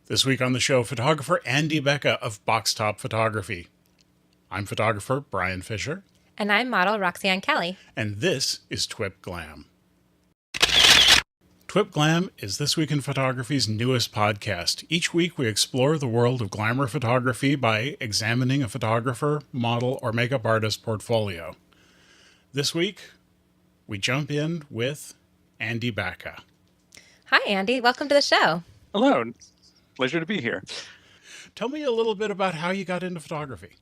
This week on the show, photographer Andy Becca of Box Top Photography. I'm photographer Brian Fisher. And I'm model Roxanne Kelly. And this is TWiP GLAM. TWiP GLAM is This Week in Photography's newest podcast. Each week we explore the world of glamour photography by examining a photographer, model, or makeup artist portfolio. This week, we jump in with Andy Bacha. Hi, Andy. Welcome to the show. Hello. Pleasure to be here. Tell me a little bit about how you got into photography.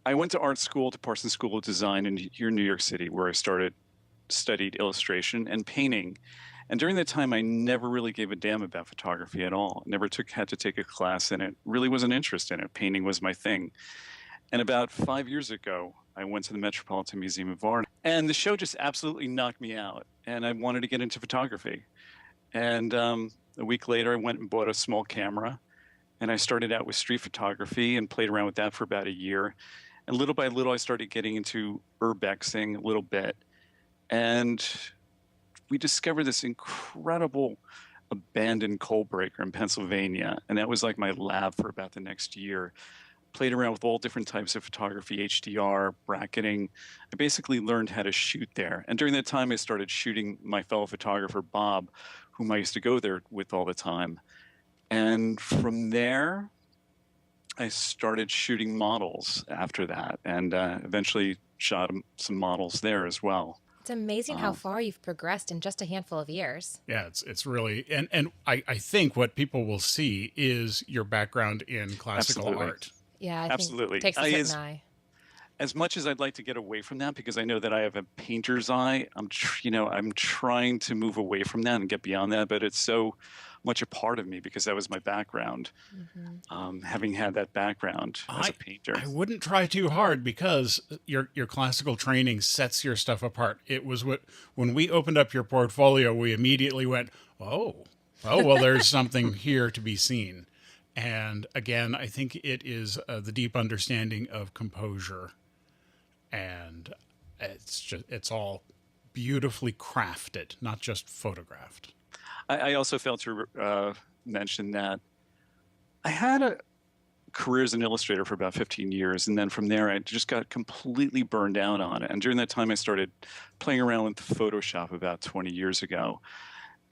I went to art school, to Parsons School of Design here in New York City, where I studied illustration and painting. And during that time, I never really gave a damn about photography at all. Never had to take a class in it. Really wasn't interested in it. Painting was my thing. And about 5 years ago, I went to the Metropolitan Museum of Art, and the show just absolutely knocked me out. And I wanted to get into photography. And a week later, I went and bought a small camera, and I started out with street photography and played around with that for about a year. And little by little, I started getting into urbexing a little bit. And we discovered this incredible abandoned coal breaker in Pennsylvania. And that was like my lab for about the next year. Played around with all different types of photography, HDR, bracketing. I basically learned how to shoot there. And during that time, I started shooting my fellow photographer, Bob, whom I used to go there with all the time. And from there, I started shooting models after that, and eventually shot some models there as well. It's amazing how far you've progressed in just a handful of years. Yeah, it's really, and I think what people will see is your background in classical art. Yeah, I absolutely. Think it takes a certain eye. As much as I'd like to get away from that, because I know that I have a painter's eye, I'm trying to move away from that and get beyond that. But it's so much a part of me because that was my background. Mm-hmm. Having had that background as a painter, I wouldn't try too hard because your classical training sets your stuff apart. It was when we opened up your portfolio, we immediately went, oh, well, there's something here to be seen. And again, I think it is the deep understanding of composure. And it's all beautifully crafted, not just photographed. I also failed to mention that I had a career as an illustrator for about 15 years. And then from there, I just got completely burned out on it. And during that time, I started playing around with Photoshop about 20 years ago.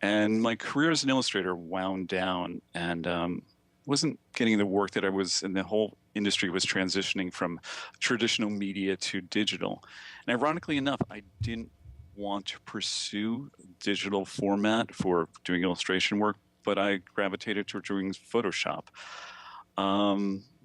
And my career as an illustrator wound down and wasn't getting the work that I was, and the whole industry was transitioning from traditional media to digital. And ironically enough, I didn't want to pursue digital format for doing illustration work, but I gravitated toward doing Photoshop.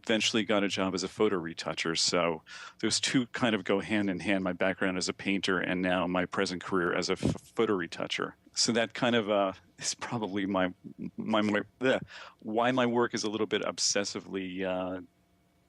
Eventually got a job as a photo retoucher. So those two kind of go hand in hand, my background as a painter and now my present career as a photo retoucher. So that kind of is probably why my work is a little bit obsessively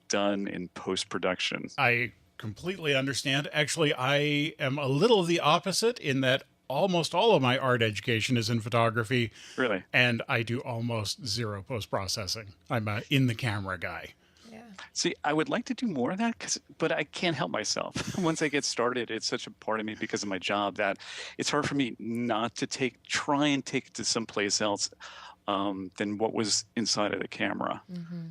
done in post-production. I completely understand. Actually, I am a little the opposite in that almost all of my art education is in photography. Really? And I do almost zero post-processing. I'm a in-the-camera guy. Yeah. See, I would like to do more of that, but I can't help myself. Once I get started, it's such a part of me because of my job that it's hard for me not to try and take it to someplace else than what was inside of the camera. Mm-hmm.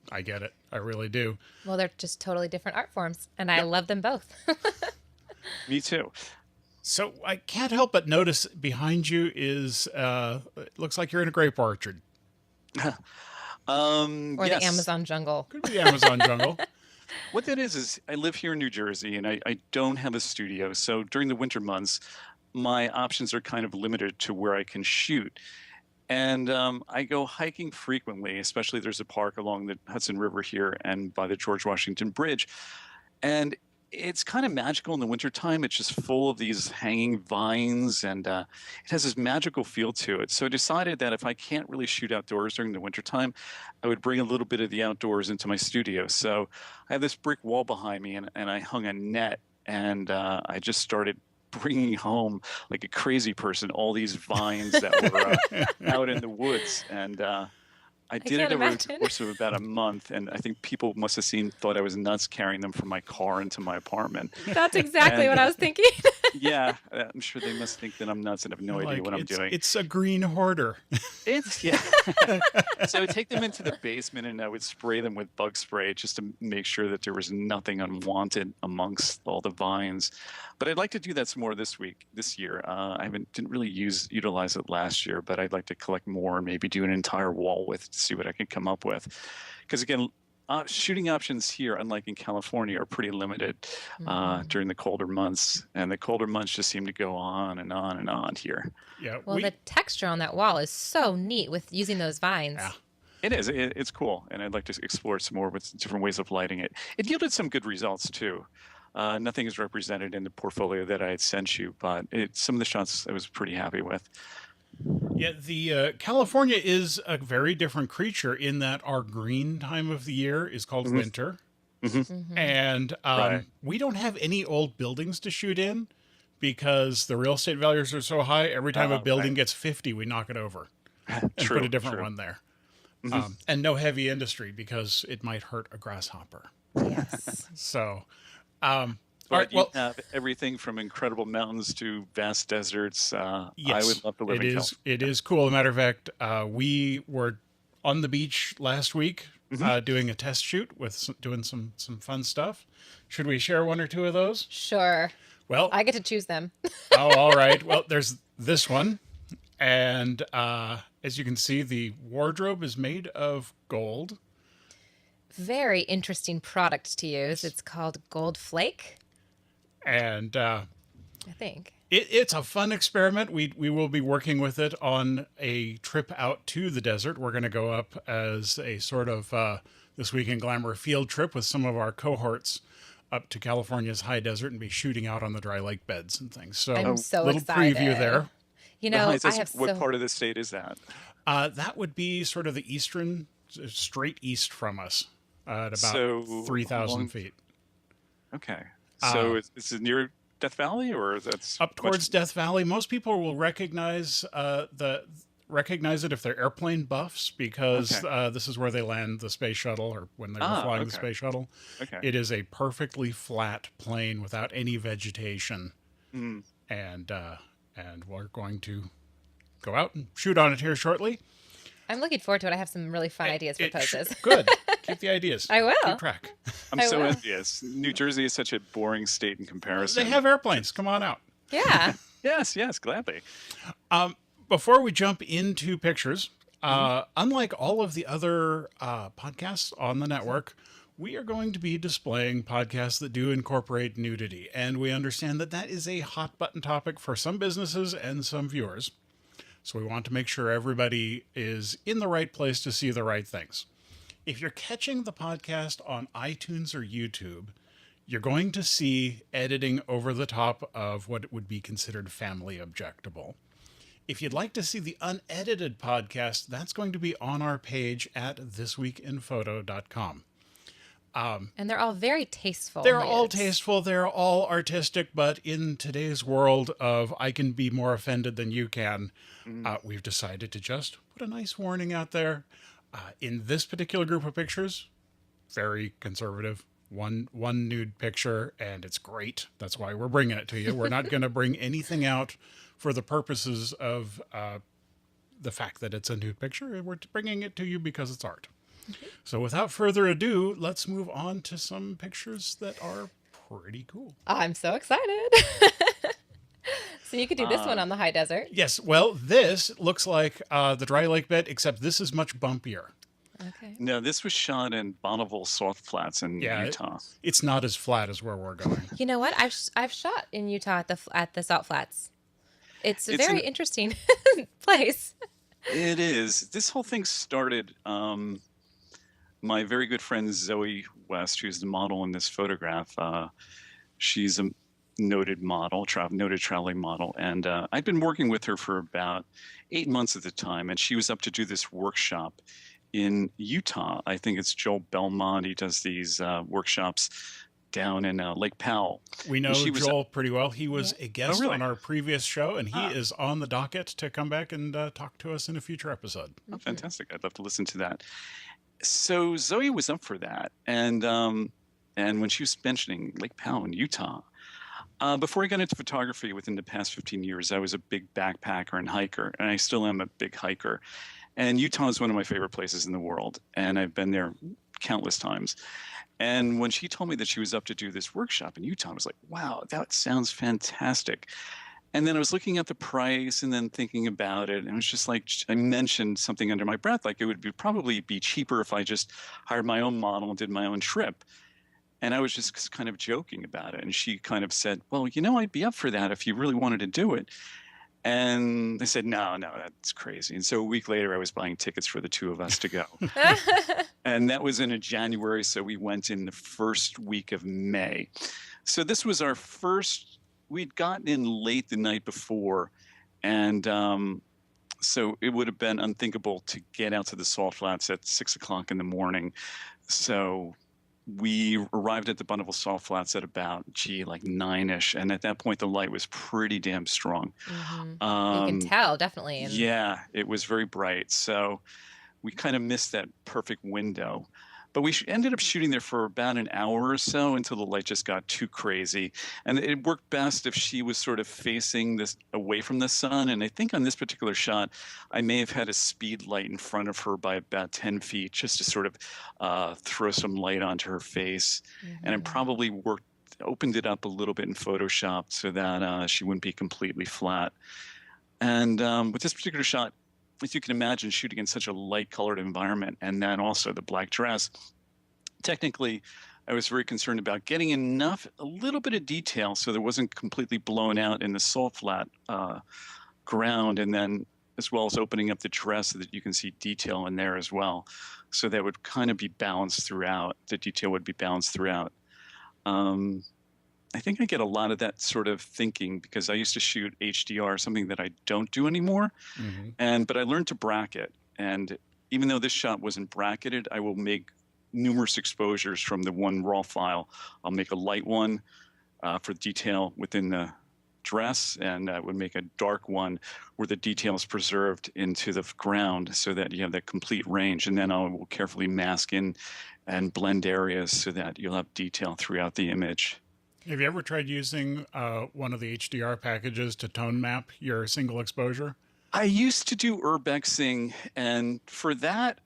I get it. I really do. Well, they're just totally different art forms, and I love them both. Me too. So I can't help but notice behind you is, it looks like you're in a grape orchard. Or yes. the Amazon jungle. Could be Amazon jungle. What that is I live here in New Jersey, and I don't have a studio. So during the winter months, my options are kind of limited to where I can shoot. And I go hiking frequently, especially there's a park along the Hudson River here and by the George Washington Bridge. And it's kind of magical in the wintertime. It's just full of these hanging vines, and it has this magical feel to it. So I decided that if I can't really shoot outdoors during the wintertime, I would bring a little bit of the outdoors into my studio. So I have this brick wall behind me, and I hung a net, and I just started bringing home like a crazy person all these vines that were out in the woods. And I did it over the course of about a month, and I think people must have thought I was nuts carrying them from my car into my apartment. That's exactly what I was thinking. Yeah, I'm sure they must think that I'm nuts and have no idea what I'm doing. It's a green hoarder. Yeah. So I would take them into the basement and I would spray them with bug spray just to make sure that there was nothing unwanted amongst all the vines. But I'd like to do that some more this year. Didn't really utilize it last year, but I'd like to collect more and maybe do an entire wall with to see what I can come up with. Because again, shooting options here, unlike in California, are pretty limited during the colder months. And the colder months just seem to go on and on and on here. Yeah. Well, the texture on that wall is so neat with using those vines. Yeah. It is. It's cool. And I'd like to explore some more with different ways of lighting it. It yielded some good results, too. Nothing is represented in the portfolio that I had sent you, but some of the shots I was pretty happy with. Yeah, the California is a very different creature in that our green time of the year is called winter. And we don't have any old buildings to shoot in because the real estate values are so high. Every time a building gets 50, we knock it over and put a different one there. And no heavy industry because it might hurt a grasshopper. Yes. So, But you have everything from incredible mountains to vast deserts. Yes, I would love to live in California. It is cool. As a matter of fact, we were on the beach last week doing a test shoot doing some fun stuff. Should we share one or two of those? Sure. Well, I get to choose them. oh, all right. Well, there's this one. And as you can see, the wardrobe is made of gold. Very interesting product to use. It's called Gold Flake. And I think. It's a fun experiment. We will be working with it on a trip out to the desert. We're going to go up as a sort of This Week in Glamour field trip with some of our cohorts up to California's high desert and be shooting out on the dry lake beds and things. So I'm so little excited. Preview there. You know, What part of the state is that? That would be sort of the eastern, straight east from us, at about 3,000 feet. Okay. So is it near Death Valley, or that's up towards Death Valley? Most people will recognize it if they're airplane buffs because this is where they land the space shuttle, or when they were flying the space shuttle. Okay. It is a perfectly flat plain without any vegetation, and we're going to go out and shoot on it here shortly. I'm looking forward to it. I have some really fun ideas for poses. Good. Keep the ideas. I will. Keep track. I'm so envious. New Jersey is such a boring state in comparison. They have airplanes. Come on out. Yeah. Yes, gladly. Before we jump into pictures, unlike all of the other podcasts on the network, we are going to be displaying podcasts that do incorporate nudity. And we understand that that is a hot button topic for some businesses and some viewers. So we want to make sure everybody is in the right place to see the right things. If you're catching the podcast on iTunes or YouTube, you're going to see editing over the top of what would be considered family objectable. If you'd like to see the unedited podcast, that's going to be on our page at thisweekinphoto.com. And they're all very tasteful. They're all tasteful. They're all artistic. But in today's world of I can be more offended than you can, we've decided to just put a nice warning out there. In this particular group of pictures, very conservative. One nude picture, and it's great. That's why we're bringing it to you. We're not going to bring anything out for the purposes of the fact that it's a nude picture. We're bringing it to you because it's art. So without further ado, let's move on to some pictures that are pretty cool. I'm so excited. So you could do this one on the high desert. Yes. Well, this looks like the dry lake bed, except this is much bumpier. Okay. No, this was shot in Bonneville Salt Flats in Utah. It's not as flat as where we're going. You know what? I've shot in Utah at the Salt Flats. It's a very interesting place. It is. This whole thing started. My very good friend Zoe West, who's the model in this photograph, she's a noted model, noted traveling model, and I'd been working with her for about 8 months at the time, and she was up to do this workshop in Utah. I think it's Joel Belmont. He does these workshops down in Lake Powell. We know Joel pretty well. He was a guest really? on our previous show, and he is on the docket to come back and talk to us in a future episode. Oh, fantastic. I'd love to listen to that. So Zoe was up for that, and when she was mentioning Lake Powell in Utah, before I got into photography within the past 15 years, I was a big backpacker and hiker, and I still am a big hiker. And Utah is one of my favorite places in the world, and I've been there countless times. And when she told me that she was up to do this workshop in Utah, I was like, wow, that sounds fantastic. And then I was looking at the price and then thinking about it. And it was just like, I mentioned something under my breath, like it would probably be cheaper if I just hired my own model and did my own trip. And I was just kind of joking about it. And she kind of said, well, I'd be up for that if you really wanted to do it. And I said, no, that's crazy. And so a week later, I was buying tickets for the two of us to go. And that was in a January. So we went in the first week of May. So this was our first, we'd gotten in late the night before. And so it would have been unthinkable to get out to the Salt Flats at 6 o'clock in the morning. So we arrived at the Bonneville Salt Flats at about, like 9-ish. And at that point, the light was pretty damn strong. You can tell, definitely. Yeah, it was very bright. So we kind of missed that perfect window. But we ended up shooting there for about an hour or so until the light just got too crazy. And it worked best if she was sort of facing this away from the sun. And I think on this particular shot, I may have had a speed light in front of her by about 10 feet just to sort of throw some light onto her face. And it probably opened it up a little bit in Photoshop so that she wouldn't be completely flat. And with this particular shot, as you can imagine, shooting in such a light-colored environment, and then also the black dress, technically, I was very concerned about getting a little bit of detail so there wasn't completely blown out in the salt flat ground, and then as well as opening up the dress so that you can see detail in there as well. So that would kind of be balanced throughout. The detail would be balanced throughout. I think I get a lot of that sort of thinking because I used to shoot HDR, something that I don't do anymore. But I learned to bracket. And even though this shot wasn't bracketed, I will make numerous exposures from the one raw file. I'll make a light one for detail within the dress, and I would make a dark one where the detail is preserved into the ground so that you have that complete range. And then I will carefully mask in and blend areas so that you'll have detail throughout the image. Have you ever tried using one of the HDR packages to tone map your single exposure? I used to do urbexing, and for that,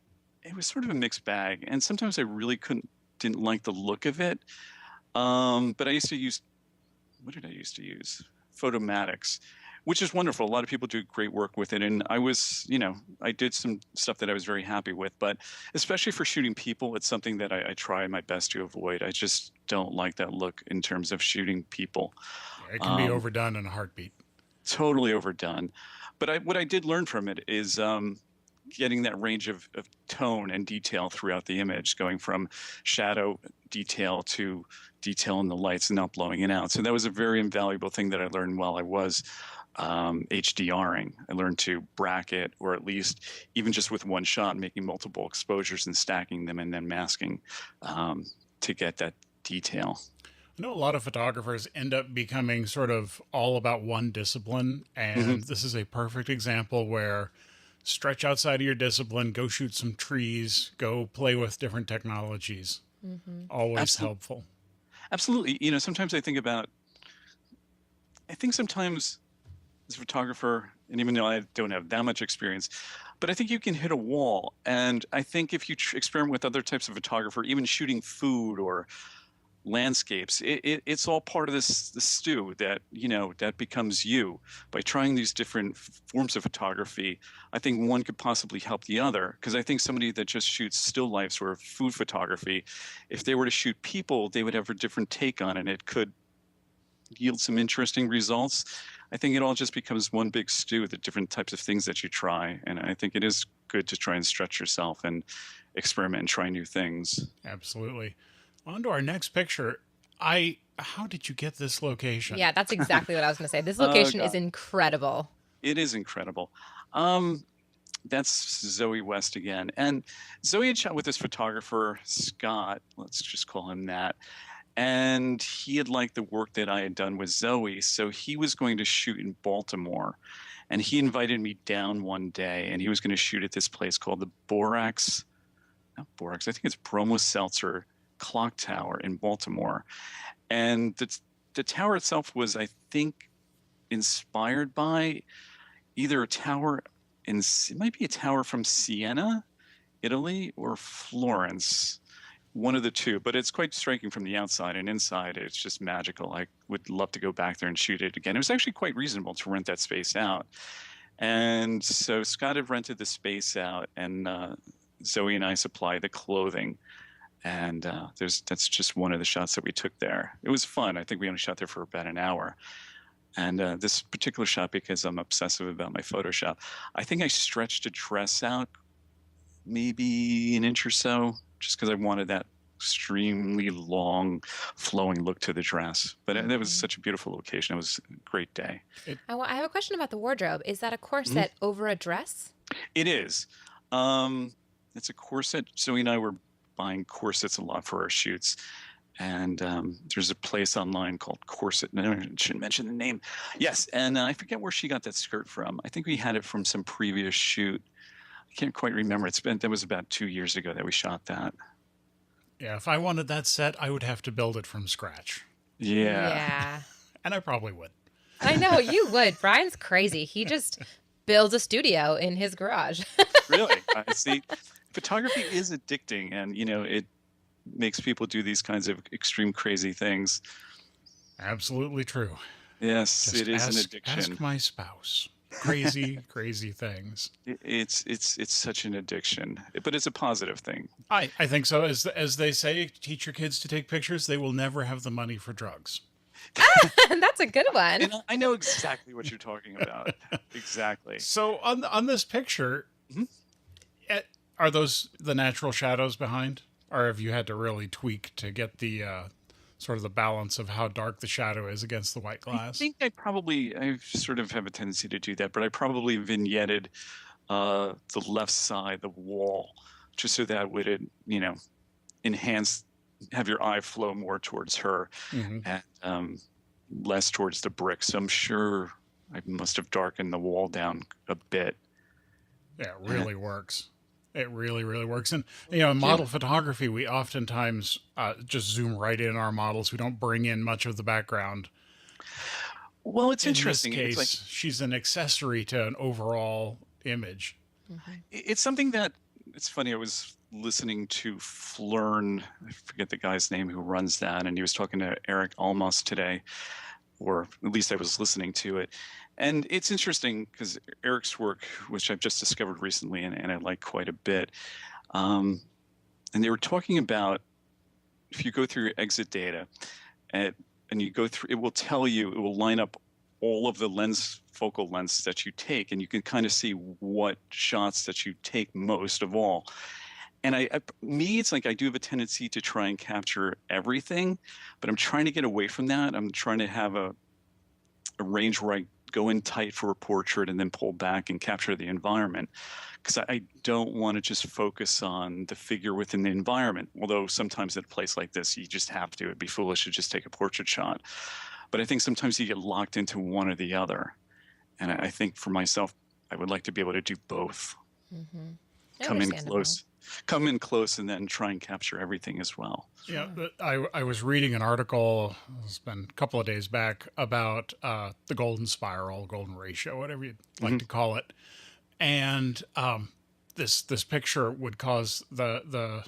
it was sort of a mixed bag. And sometimes I really didn't like the look of it. But I used to use, what did I used to use? Photomatics, which is wonderful. A lot of people do great work with it. And I was, I did some stuff that I was very happy with. But especially for shooting people, it's something that I try my best to avoid. I just don't like that look in terms of shooting people. Yeah, it can be overdone in a heartbeat. Totally overdone. But what I did learn from it is getting that range of tone and detail throughout the image, going from shadow detail to detail in the lights and not blowing it out. So that was a very invaluable thing that I learned while I was HDRing. I learned to bracket, or at least even just with one shot, making multiple exposures and stacking them and then masking to get that detail. I know a lot of photographers end up becoming sort of all about one discipline, and this is a perfect example where stretch outside of your discipline, go shoot some trees, go play with different technologies. Always helpful. Absolutely. Sometimes I think sometimes as a photographer, and even though I don't have that much experience, but I think you can hit a wall. And I think if you experiment with other types of photographer, even shooting food or landscapes, it's all part of this stew that that becomes you. By trying these different forms of photography, I think one could possibly help the other, because I think somebody that just shoots still lifes or food photography, if they were to shoot people, they would have a different take on it. It could yield some interesting results. I think it all just becomes one big stew, the different types of things that you try. And I think it is good to try and stretch yourself and experiment and try new things. Absolutely. On to our next picture. How did you get this location? Yeah, that's exactly what I was going to say. This location is incredible. It is incredible. That's Zoe West again. And Zoe had shot with this photographer, Scott, let's just call him that. And he had liked the work that I had done with Zoe. So he was going to shoot in Baltimore. And he invited me down one day, and he was going to shoot at this place called the I think it's Bromo Seltzer Clock Tower in Baltimore. And the tower itself was, I think, inspired by either a tower it might be a tower from Siena, Italy, or Florence. One of the two, but it's quite striking from the outside, and inside it's just magical. I would love to go back there and shoot it again. It was actually quite reasonable to rent that space out. And so Scott had rented the space out, and Zoe and I supply the clothing. And that's just one of the shots that we took there. It was fun. I think we only shot there for about an hour. And this particular shot, because I'm obsessive about my Photoshop, I think I stretched a dress out maybe an inch or so, just because I wanted that extremely long, flowing look to the dress. But that was such a beautiful location. It was a great day. I have a question about the wardrobe. Is that a corset over a dress? It is. It's a corset. Zoe and I were buying corsets a lot for our shoots. And there's a place online called Corset. No, I shouldn't mention the name. Yes, and I forget where she got that skirt from. I think we had it from some previous shoot. I can't quite remember. That was about 2 years ago that we shot that. Yeah, if I wanted that set, I would have to build it from scratch. Yeah. And I probably would. I know, you would. Brian's crazy. He just builds a studio in his garage. Really? I see. Photography is addicting, and, it makes people do these kinds of extreme, crazy things. Absolutely true. Yes, Just it is an addiction. Ask my spouse. Crazy, crazy things. It's such an addiction, but it's a positive thing. I think so. As they say, teach your kids to take pictures. They will never have the money for drugs. That's a good one. And I know exactly what you're talking about. Exactly. So on this picture, are those the natural shadows behind? Or have you had to really tweak to get the sort of the balance of how dark the shadow is against the white glass? I think I sort of have a tendency to do that, but I probably vignetted the left side, the wall, just so that would, enhance, have your eye flow more towards her and less towards the brick. So I'm sure I must have darkened the wall down a bit. Yeah, it really works. It really, really works. And, in model photography, we oftentimes just zoom right in our models. We don't bring in much of the background. Well, it's interesting. In this case, she's an accessory to an overall image. It's something that, it's funny, I was listening to Flern, I forget the guy's name who runs that, and he was talking to Eric Almos today, or at least I was listening to it. And it's interesting because Eric's work, which I've just discovered recently and I like quite a bit, and they were talking about if you go through your exit data and you go through, it will line up all of the focal lengths that you take, and you can kind of see what shots that you take most of all. And it's like I do have a tendency to try and capture everything, but I'm trying to get away from that. I'm trying to have a range where I go in tight for a portrait and then pull back and capture the environment, because I don't want to just focus on the figure within the environment. Although sometimes at a place like this, you just have to. It'd be foolish to just take a portrait shot. But I think sometimes you get locked into one or the other. And I think for myself, I would like to be able to do both. Come in close and then try and capture everything as well. Yeah, I was reading an article, it's been a couple of days back, about the golden spiral, golden ratio, whatever you'd like to call it. And this picture would cause the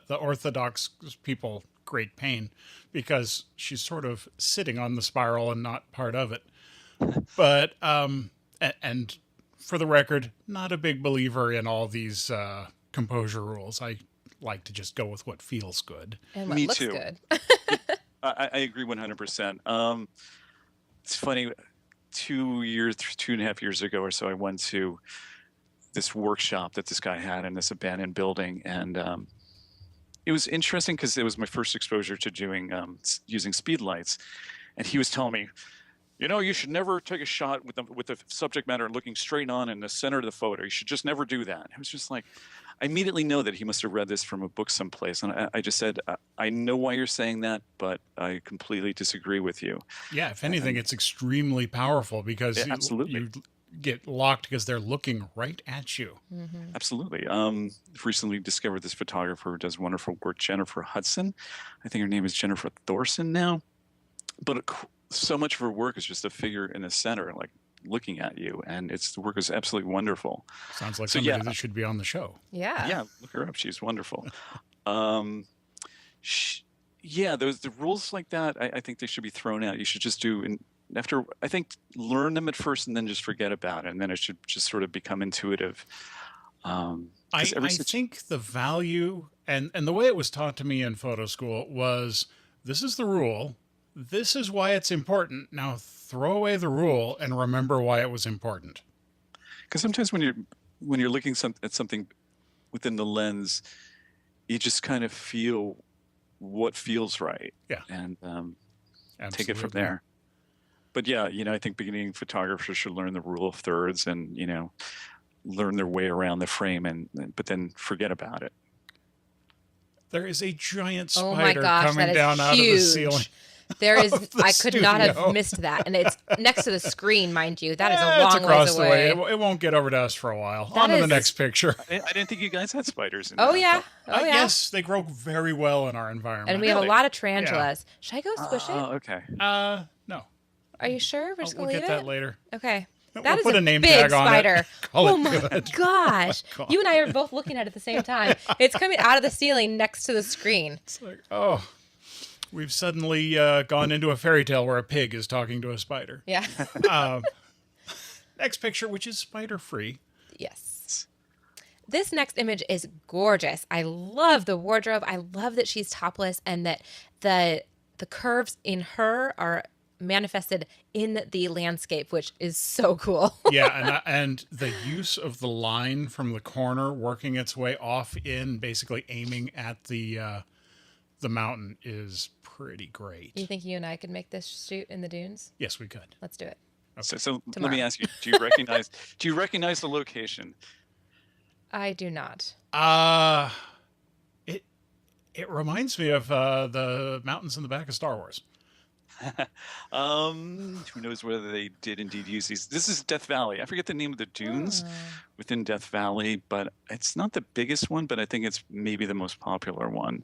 orthodox people great pain because she's sort of sitting on the spiral and not part of it. But and for the record, not a big believer in all these composure rules. I like to just go with what feels good. And what Me looks too. good. I agree 100%. It's funny, 2.5 years ago or so, I went to this workshop that this guy had in this abandoned building. And it was interesting because it was my first exposure to doing using speed lights. And he was telling me, you should never take a shot with the subject matter looking straight on in the center of the photo. You should just never do that. I was just like, I immediately know that he must have read this from a book someplace. And I just said, I know why you're saying that, but I completely disagree with you. Yeah, if anything, it's extremely powerful because you get locked because they're looking right at you. Absolutely. I've recently discovered this photographer who does wonderful work, Jennifer Hudson. I think her name is Jennifer Thorson now. But so much of her work is just a figure in the center, like looking at you, and the work is absolutely wonderful. Sounds like So somebody yeah, that should be on the show. yeah, look her up. She's wonderful. Um, sh yeah, the rules like that, I think they should be thrown out. You should just do, and after, I think, learn them at first and then just forget about it, and then it should just sort of become intuitive. Because I think the value and the way it was taught to me in photo school was, this is the rule, this is why it's important. Now throw away the rule and remember why it was important. Because sometimes when you're looking at something within the lens, you just kind of feel what feels right, Yeah, and take it from absolutely. there. But yeah, I think beginning photographers should learn the rule of thirds, and learn their way around the frame, but then forget about it. There is a giant Oh my spider gosh, coming that is down out of the ceiling. huge. There is, of the I could not studio. have missed that. And it's next to the screen, mind you. That is a It's long across ways the way. away. It won't get over to us for a while. That On to the is- next picture. I didn't think you guys had spiders in Oh there. yeah. Oh yeah. Yes, they grow very well in our environment. And we have a Really? lot of tarantulas. Should I go squish it? Oh, okay. No. Are you sure? We're just We'll gonna get leave that it? later. Okay. We'll That is put a a name big tag on it. spider. Call Oh it my good. gosh. God. You and I are both looking at it at the same time. It's coming out of the ceiling next to the screen. It's like, oh, we've suddenly gone into a fairy tale where a pig is talking to a spider. Yeah. Next picture, which is spider free. Yes. This next image is gorgeous. I love the wardrobe. I love that she's topless and that the curves in her are manifested in the landscape, which is so cool. Yeah, and the use of the line from the corner working its way off in, basically aiming at the mountain, is pretty great. You think you and I could make this shoot in the dunes? Yes, we could. Let's do it. So let Tomorrow. me ask you: do you recognize the location? I do not. It reminds me of the mountains in the back of Star Wars. Who knows whether they did indeed use these? This is Death Valley. I forget the name of the dunes within Death Valley, but it's not the biggest one, but I think it's maybe the most popular one.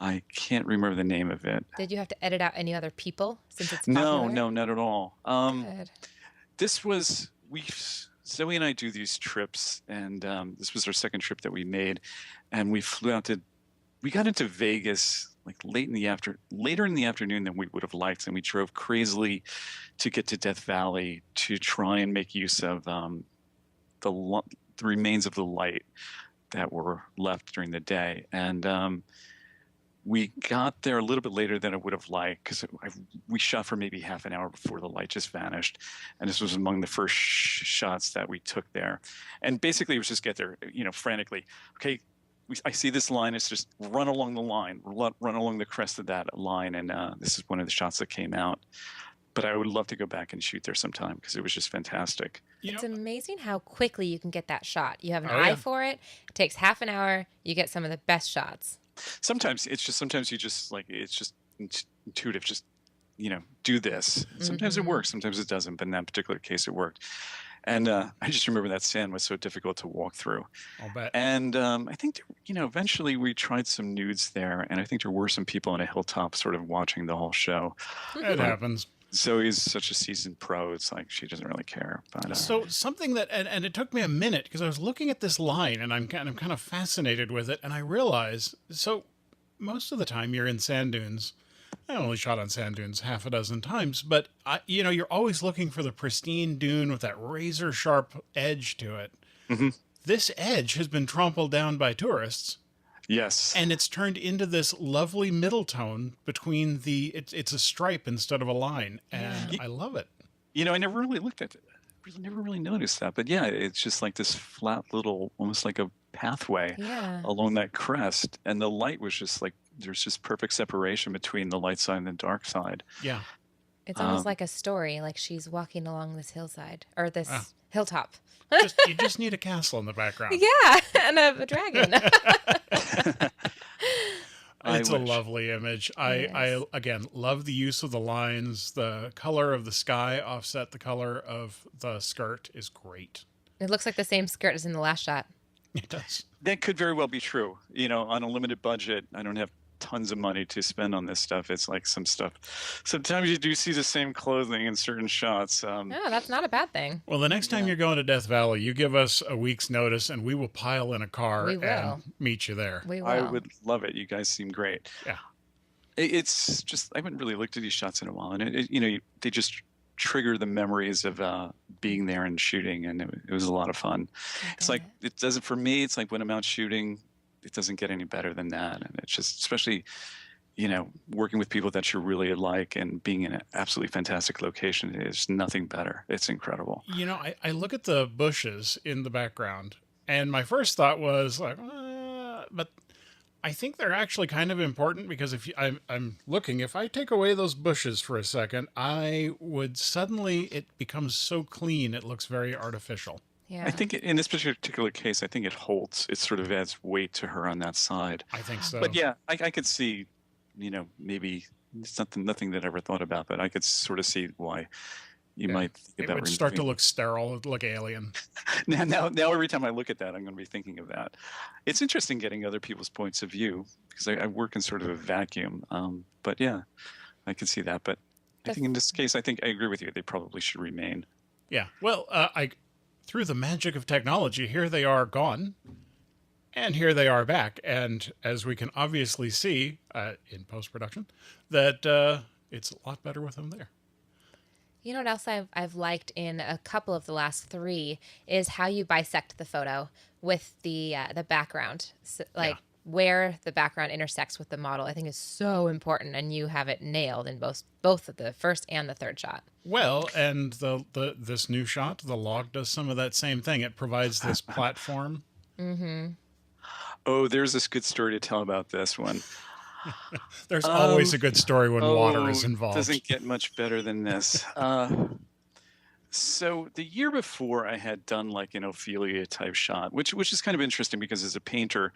I can't remember the name of it. Did you have to edit out any other people since it's No, popular? not at all. Good. This was Zoe and I do these trips, and this was our second trip that we made, and we got into Vegas like later in the afternoon than we would have liked, and we drove crazily to get to Death Valley to try and make use of the remains of the light that were left during the day. And we got there a little bit later than I would have liked, because we shot for maybe half an hour before the light just vanished. And this was among the first shots that we took there. And basically it was just get there, frantically. Okay, I see this line. It's just run along the line, run along the crest of that line. And this is one of the shots that came out. But I would love to go back and shoot there sometime, because it was just fantastic. It's amazing how quickly you can get that shot. You have an Oh, eye yeah. for it. It takes half an hour. You get some of the best shots. Sometimes you just like, it's just intuitive. Just, do this. Sometimes it works. Sometimes it doesn't. But in that particular case, it worked. And I just remember that sand was so difficult to walk through. I'll bet. And I think, eventually we tried some nudes there. And I think there were some people on a hilltop sort of watching the whole show. It happens. Zoe's such a seasoned pro. It's like she doesn't really care. But So something that, and it took me a minute, because I was looking at this line and I'm kind of fascinated with it, and I realized, so most of the time you're in sand dunes. I only shot on sand dunes half a dozen times, but you're always looking for the pristine dune with that razor sharp edge to it. Mm-hmm. This edge has been trampled down by tourists. Yes. And it's turned into this lovely middle tone between it's a stripe instead of a line. And I love it. I never really looked at it. Never really noticed that. But yeah, it's just like this flat little, almost like a pathway along that crest. And the light was just like, there's just perfect separation between the light side and the dark side. Yeah. It's almost like a story, like she's walking along this hillside or this hilltop. You just need a castle in the background. Yeah, and a dragon. It's a wish. lovely image. I again love the use of the lines. The color of the sky offset the color of the skirt is great. It looks like the same skirt as in the last shot. It does. That could very well be true. On a limited budget, I don't have tons of money to spend on this stuff. It's like some stuff. Sometimes you do see the same clothing in certain shots. No, that's not a bad thing. Well, the next time you're going to Death Valley, you give us a week's notice and we will pile in a car We will. and meet you there. We will. I would love it. You guys seem great. Yeah. It's just, I haven't really looked at these shots in a while, and they just trigger the memories of being there and shooting, and it was a lot of fun. It's like, it doesn't, for me, it's like when I'm out shooting, it doesn't get any better than that. And it's just, especially, working with people that you really like and being in an absolutely fantastic location is nothing better. It's incredible. I look at the bushes in the background, and my first thought was like, but I think they're actually kind of important, because I'm looking, if I take away those bushes for a second, it becomes so clean, it looks very artificial. Yeah. I think in this particular case, I think it holds. It sort of adds weight to her on that side. I think so. But yeah, I could see, maybe it's nothing that I ever thought about, but I could sort of see why you might think about it would start to look sterile, it would look alien. Now, every time I look at that, I'm going to be thinking of that. It's interesting getting other people's points of view, because I work in sort of a vacuum. But yeah, I can see that. But I think in this case, I agree with you. They probably should remain. Yeah. Well, through the magic of technology, here they are gone, and here they are back. And as we can obviously see in post-production, that it's a lot better with them there. You know what else I've liked in a couple of the last three is how you bisect the photo with the background, so, where the background intersects with the model. I think is so important, and you have it nailed in both of the first and the third shot. Well, and this new shot, the log, does some of that same thing. It provides this platform. Mm-hmm. Oh, there's this good story to tell about this one. There's always a good story when water is involved. Doesn't get much better than this. So the year before, I had done like an Ophelia type shot, which is kind of interesting, because as a painter,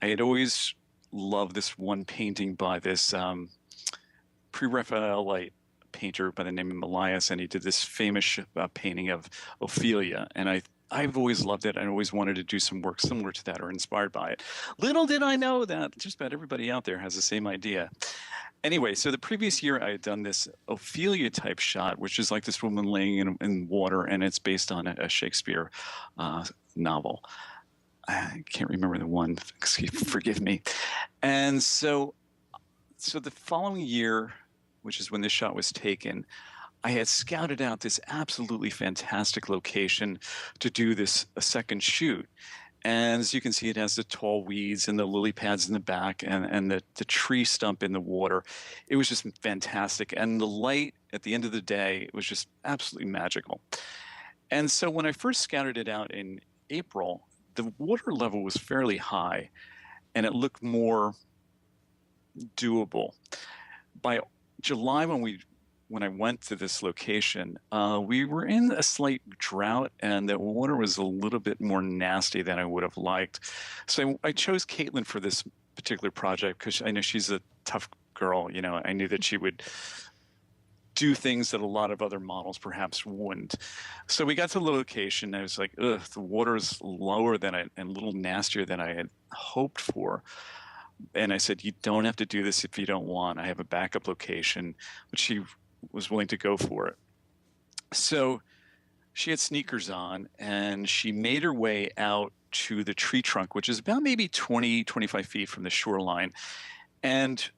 I had always loved this one painting by this pre-Raphaelite painter by the name of Elias, and he did this famous painting of Ophelia, and I've always loved it. I always wanted to do some work similar to that or inspired by it. Little did I know that just about everybody out there has the same idea. Anyway, so the previous year I had done this Ophelia type shot, which is like this woman laying in water, and it's based on a Shakespeare novel. I can't remember the one, forgive me. And so the following year, which is when this shot was taken, I had scouted out this absolutely fantastic location to do a second shoot. And as you can see, it has the tall weeds and the lily pads in the back and the tree stump in the water. It was just fantastic. And the light at the end of the day, it was just absolutely magical. And so when I first scouted it out in April, the water level was fairly high, and it looked more doable. By July, when I went to this location, we were in a slight drought, and the water was a little bit more nasty than I would have liked. So I chose Caitlin for this particular project because I know she's a tough girl. I knew that she would do things that a lot of other models perhaps wouldn't. So we got to the location, and I was like, ugh, the water is lower and a little nastier than I had hoped for. And I said, you don't have to do this if you don't want. I have a backup location, which she was willing to go for it. So she had sneakers on, and she made her way out to the tree trunk, which is about maybe 20, 25 feet from the shoreline. And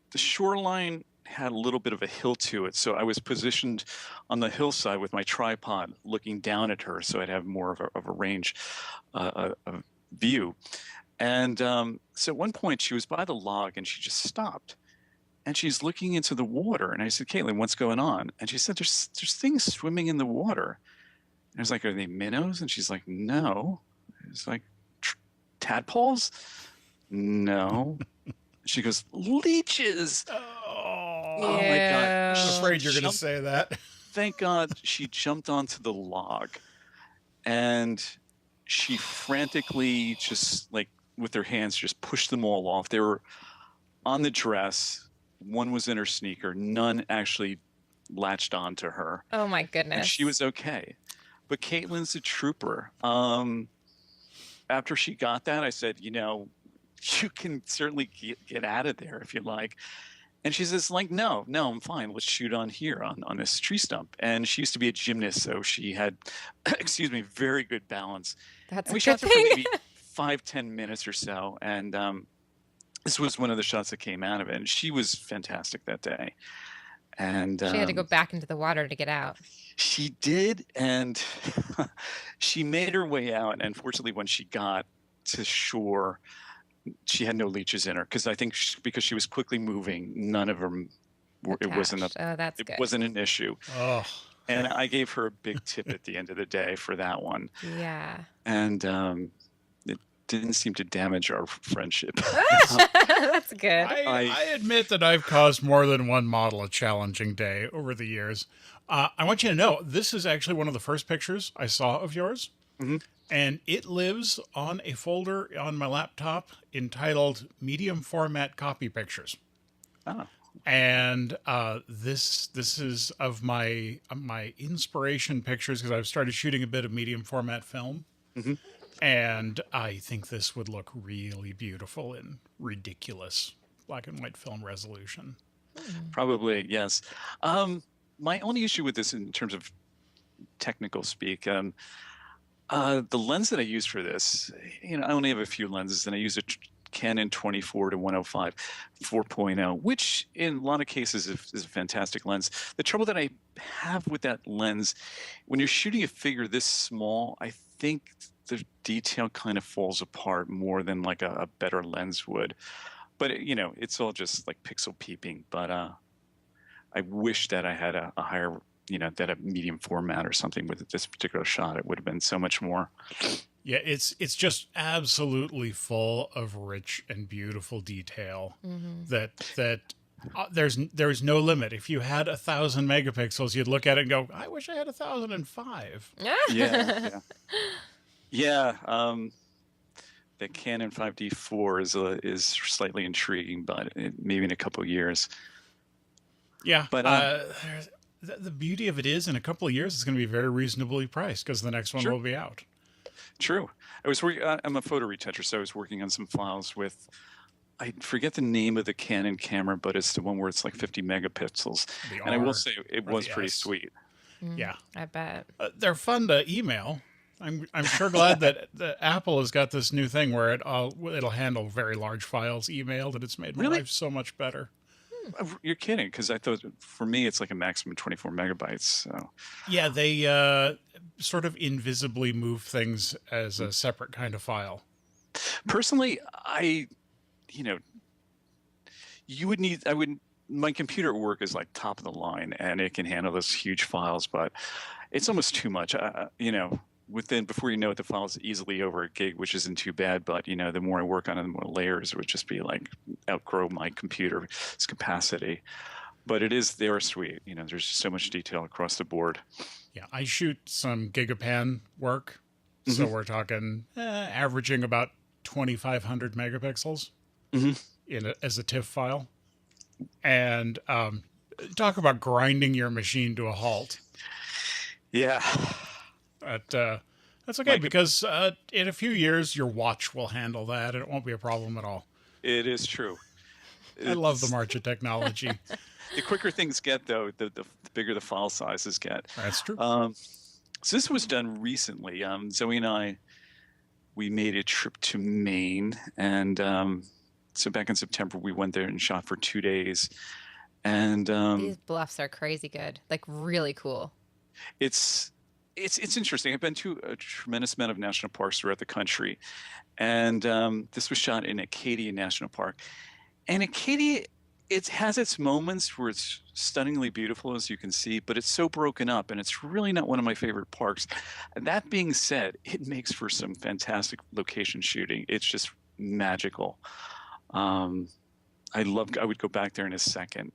the shoreline had a little bit of a hill to it. So I was positioned on the hillside with my tripod looking down at her, so I'd have more of a range of view. And so at one point she was by the log, and she just stopped. And she's looking into the water. And I said, Caitlin, what's going on? And she said, there's things swimming in the water. And I was like, are they minnows? And she's like, no. It's like, tadpoles? No. She goes, leeches. Oh my God. I was afraid you're going to say that. Thank God she jumped onto the log, and she frantically just like with her hands just pushed them all off. They were on the dress. One was in her sneaker. None actually latched onto her. Oh my goodness. And she was okay. But Caitlin's a trooper. After she got that, I said, you can certainly get out of there if you like. And she says, like, no, I'm fine. Let's shoot on here on this tree stump. And she used to be a gymnast, so she had, excuse me, very good balance. That's And a we good shot there for thing. maybe 5-10 minutes or so. And this was one of the shots that came out of it. And she was fantastic that day. And She had to go back into the water to get out. she did. And she made her way out. And fortunately, when she got to shore, she had no leeches in her, because I think because she was quickly moving, none of them were, it wasn't Attached. Oh, that's it good. wasn't an issue. Oh, And I gave her a big tip at the end of the day for that one. Yeah. And it didn't seem to damage our friendship. That's good. I admit that I've caused more than one model a challenging day over the years. I want you to know, this is actually one of the first pictures I saw of yours. Mhm. And it lives on a folder on my laptop entitled Medium Format Copy Pictures. Oh. And this is of my inspiration pictures, because I've started shooting a bit of medium format film. Mhm. And I think this would look really beautiful in ridiculous black and white film resolution. Probably, yes. My only issue with this in terms of technical speak, the lens that I use for this, I only have a few lenses, and I use a Canon 24 to 105 4.0, which in a lot of cases is a fantastic lens. The trouble that I have with that lens, when you're shooting a figure this small, I think the detail kind of falls apart more than like a better lens would. But it's all just like pixel peeping. But I wish that I had a higher, that a medium format or something with this particular shot. It would have been so much more. Yeah, it's just absolutely full of rich and beautiful detail. That there's no limit. If you had 1,000 megapixels, you'd look at it and go, "I wish I had 1,005." Yeah. The Canon 5D4 is slightly intriguing, but maybe in a couple of years. Yeah, But the beauty of it is, in a couple of years, it's going to be very reasonably priced, because the next one Sure. will be out. True. I was working. I'm a photo retoucher, so I was working on some files with. I forget the name of the Canon camera, but it's the one where it's like 50 megapixels. The And I R will say it or was the pretty S. sweet. Yeah, I bet. they're fun to email. I'm sure glad that Apple has got this new thing where it'll handle very large files emailed, and it's made my Really? life so much better. You're kidding? Because I thought for me it's like a maximum 24 megabytes. So Yeah, they sort of invisibly move things as a separate kind of file. personally, you would need. I would. My computer at work is like top of the line, and it can handle those huge files, but it's almost too much. Before you know it, the file's easily over a gig, which isn't too bad. But the more I work on it, the more layers, it would just be like outgrow my computer's capacity. But they are sweet. There's just so much detail across the board. Yeah, I shoot some GigaPan work, so we're talking averaging about 2,500 megapixels as a TIFF file. And talk about grinding your machine to a halt. Yeah. But that's okay, because in a few years, your watch will handle that, and it won't be a problem at all. It is true. I love the march of technology. The quicker things get, though, the bigger the file sizes get. That's true. So this was done recently. Zoe and I, we made a trip to Maine, and so back in September, we went there and shot for 2 days. And These bluffs are crazy good, like really cool. it's interesting. I've been to a tremendous amount of national parks throughout the country, and this was shot in Acadia National Park. And Acadia, it has its moments where it's stunningly beautiful, as you can see, but it's so broken up, and it's really not one of my favorite parks. That being said, it makes for some fantastic location shooting. It's just magical. I would go back there in a second.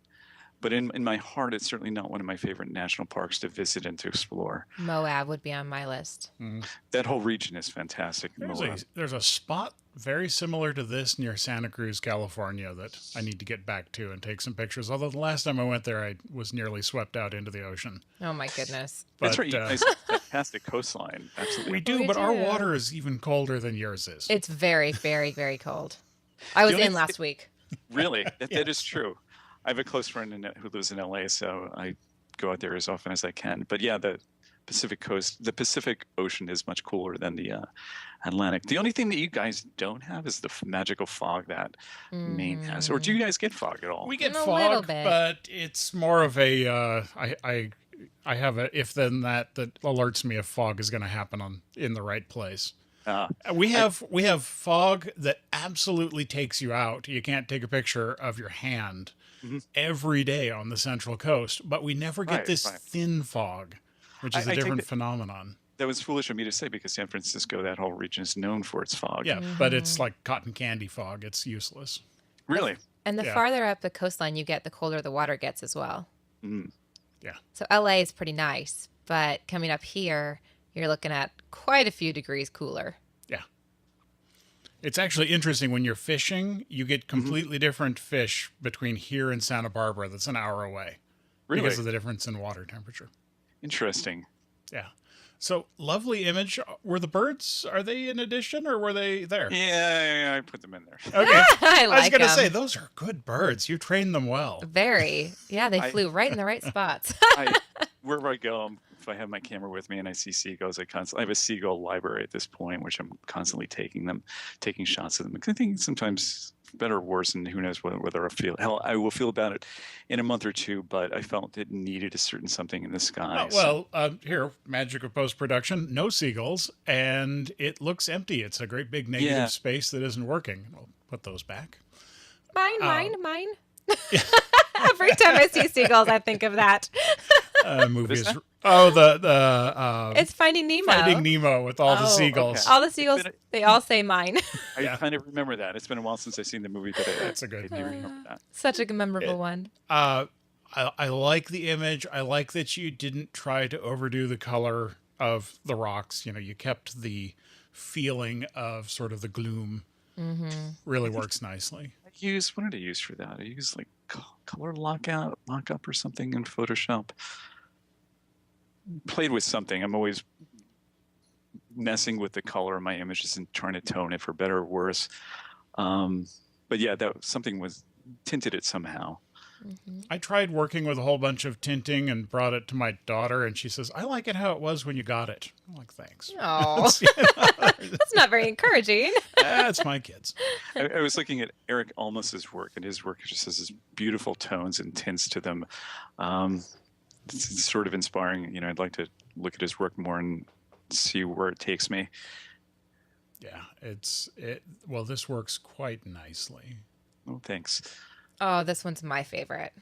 But in my heart, it's certainly not one of my favorite national parks to visit and to explore. Moab would be on my list. That whole region is fantastic. There's a spot very similar to this near Santa Cruz, California, that I need to get back to and take some pictures. Although the last time I went there, I was nearly swept out into the ocean. Oh my goodness. That's right. You guys have a fantastic coastline. Absolutely. We do, We but our do. water is even colder than yours is. It's very, very, very cold. I was only in last week. Really, that is Yes. true. I have a close friend who lives in LA, so I go out there as often as I can. But yeah, the Pacific Ocean is much cooler than the Atlantic. The only thing that you guys don't have is the magical fog that Maine has. Or do you guys get fog at all? We get A little fog, bit. but it's more of a I have a if then that alerts me if fog is going to happen in the right place. Uh, We I, have fog that absolutely takes you out. You can't take a picture of your hand mhm. every day on the Central Coast, but we never get Right, this right. thin fog, which is a I take different it phenomenon. that was foolish of me to say because San Francisco, that whole region is known for its fog. Yeah, but it's like cotton candy fog. It's useless. Really? And the Yeah. farther up the coastline you get, the colder the water gets as well. Mm. Yeah. So LA is pretty nice, but coming up here, you're looking at quite a few degrees cooler. Yeah. It's actually interesting when you're fishing, you get completely different fish between here and Santa Barbara that's an hour away Really? because of the difference in water temperature. Interesting. Yeah. So lovely image. Were the birds, are they in addition or were they there? Yeah, I put them in there. Okay. I I was like going to them. say, those are good birds. You trained them well. Very. Yeah, they I- flew right in the right spots. Wherever I go, if I have my camera with me and I see seagulls, I have a seagull library at this point, which I'm constantly taking shots of them. Because I think sometimes better or worse, and who knows whether I will feel about it in a month or two. But I felt it needed a certain something in the sky. Here, magic of post-production, no seagulls, and it looks empty. It's a great big negative Yeah. space that isn't working. I'll put those back. Mine. Every time I see seagulls, I think of that. Movie is is... that? Oh, the It's Finding Nemo. Finding Nemo with all the Oh, seagulls. okay. All the seagulls, It's been they all say mine. I Yeah. kind of remember that. It's been a while since I've seen the movie, but That's a good I do movie. remember that. Such a memorable one. I like the image. I like that you didn't try to overdo the color of the rocks. You know, you kept the feeling of sort of the gloom. Really works nicely. What did I use for that? I used like color lockup or something in Photoshop. Played with something. I'm always messing with the color of my images and trying to tone it for better or worse. But yeah, something was tinted it somehow. I tried working with a whole bunch of tinting and brought it to my daughter, and she says, I like it how it was when you got it. I'm like, thanks. Oh, that's not very encouraging. That's my kids. I was looking at Eric Almus's work, and his work just has this beautiful tones and tints to them. It's sort of inspiring. You know, I'd like to look at his work more and see where it takes me. Yeah, well, this works quite nicely. Oh, thanks. Oh, this one's my favorite.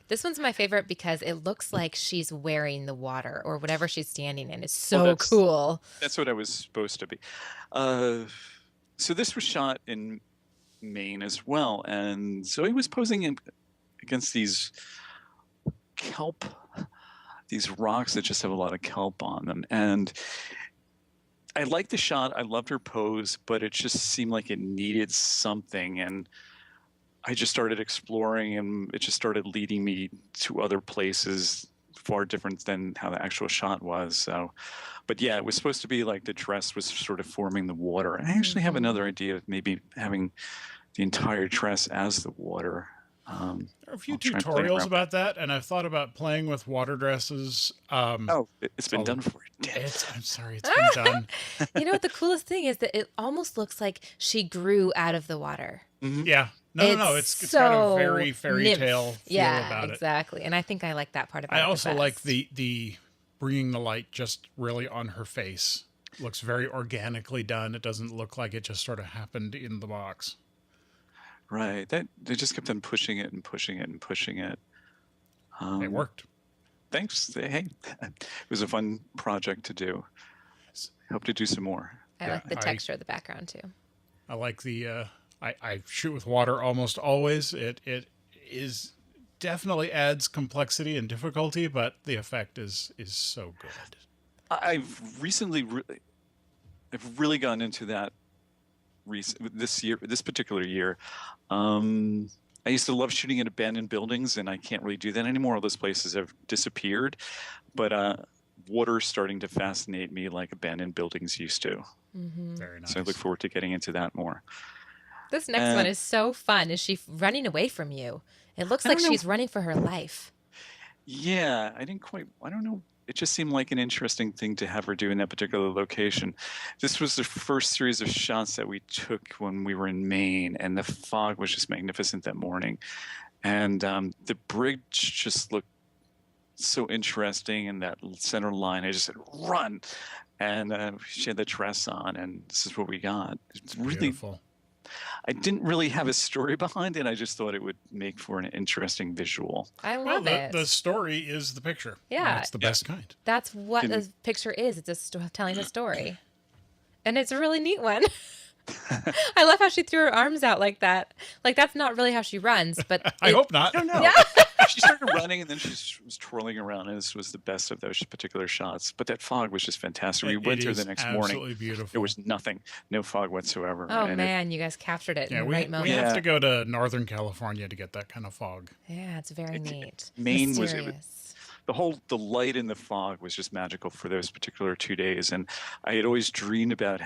This one's my favorite because it looks like she's wearing the water or whatever she's standing in. It's so cool. That's what I was supposed to be. So this was shot in Maine as well, and so he was posing against these kelp, these rocks that just have a lot of kelp on them, and I liked the shot. I loved her pose, but it just seemed like it needed something, and I just started exploring, and it just started leading me to other places far different than how the actual shot was. So, but yeah, it was supposed to be like the dress was sort of forming the water. I actually have another idea of maybe having the entire dress as the water. There are a few I'll try and play tutorials around. about that, and I've thought about playing with water dresses. It's been done for a I'm sorry, it's been done. You know what the coolest thing is that it almost looks like she grew out of the water. Yeah. No. It's got a very fairy nymph. tale feel Yeah, about it. exactly. And I think I like that part about it. I the also like best. the bringing the light just really on her face. Looks very organically done. It doesn't look like it just sort of happened in the box. Right. That they just kept on pushing it and pushing it and pushing it. It worked. Thanks. Hey, it was a fun project to do. Hope to do some more. I like the texture of the background too. I like the I shoot with water almost always. It is definitely adds complexity and difficulty, but the effect is so good. I've recently I've really gotten into that this particular year. I used to love shooting at abandoned buildings, and I can't really do that anymore. All those places have disappeared, but water's starting to fascinate me like abandoned buildings used to. Mm-hmm. Very nice. So I look forward to getting into that more. This next one is so fun. Is she running away from you? It looks I like don't know. she's running for her life. Yeah, I don't know. It just seemed like an interesting thing to have her do in that particular location. This was the first series of shots that we took when we were in Maine, and the fog was just magnificent that morning. And the bridge just looked so interesting in that center line. I just said, run. And she had the dress on, and this is what we got. It's really, Beautiful. I didn't really have a story behind it. I just thought it would make for an interesting visual. I Well, love it. the story is the picture. Yeah. That's the best kind. That's what Can- the picture is. It's just telling a story. And it's a really neat one. I love how she threw her arms out like that. Like, that's not really how she runs, but I hope not. I don't know. She started running, and then she was twirling around, and this was the best of those particular shots. But that fog was just fantastic. We went there the next morning. Absolutely beautiful. There was nothing, no fog whatsoever. oh and man, you guys captured it Yeah, in the we, right we moment. have to go to Northern California to get that kind of fog. Yeah, it's very neat. Maine was- Mysterious. the light in the fog was just magical for those particular 2 days. And I had always dreamed about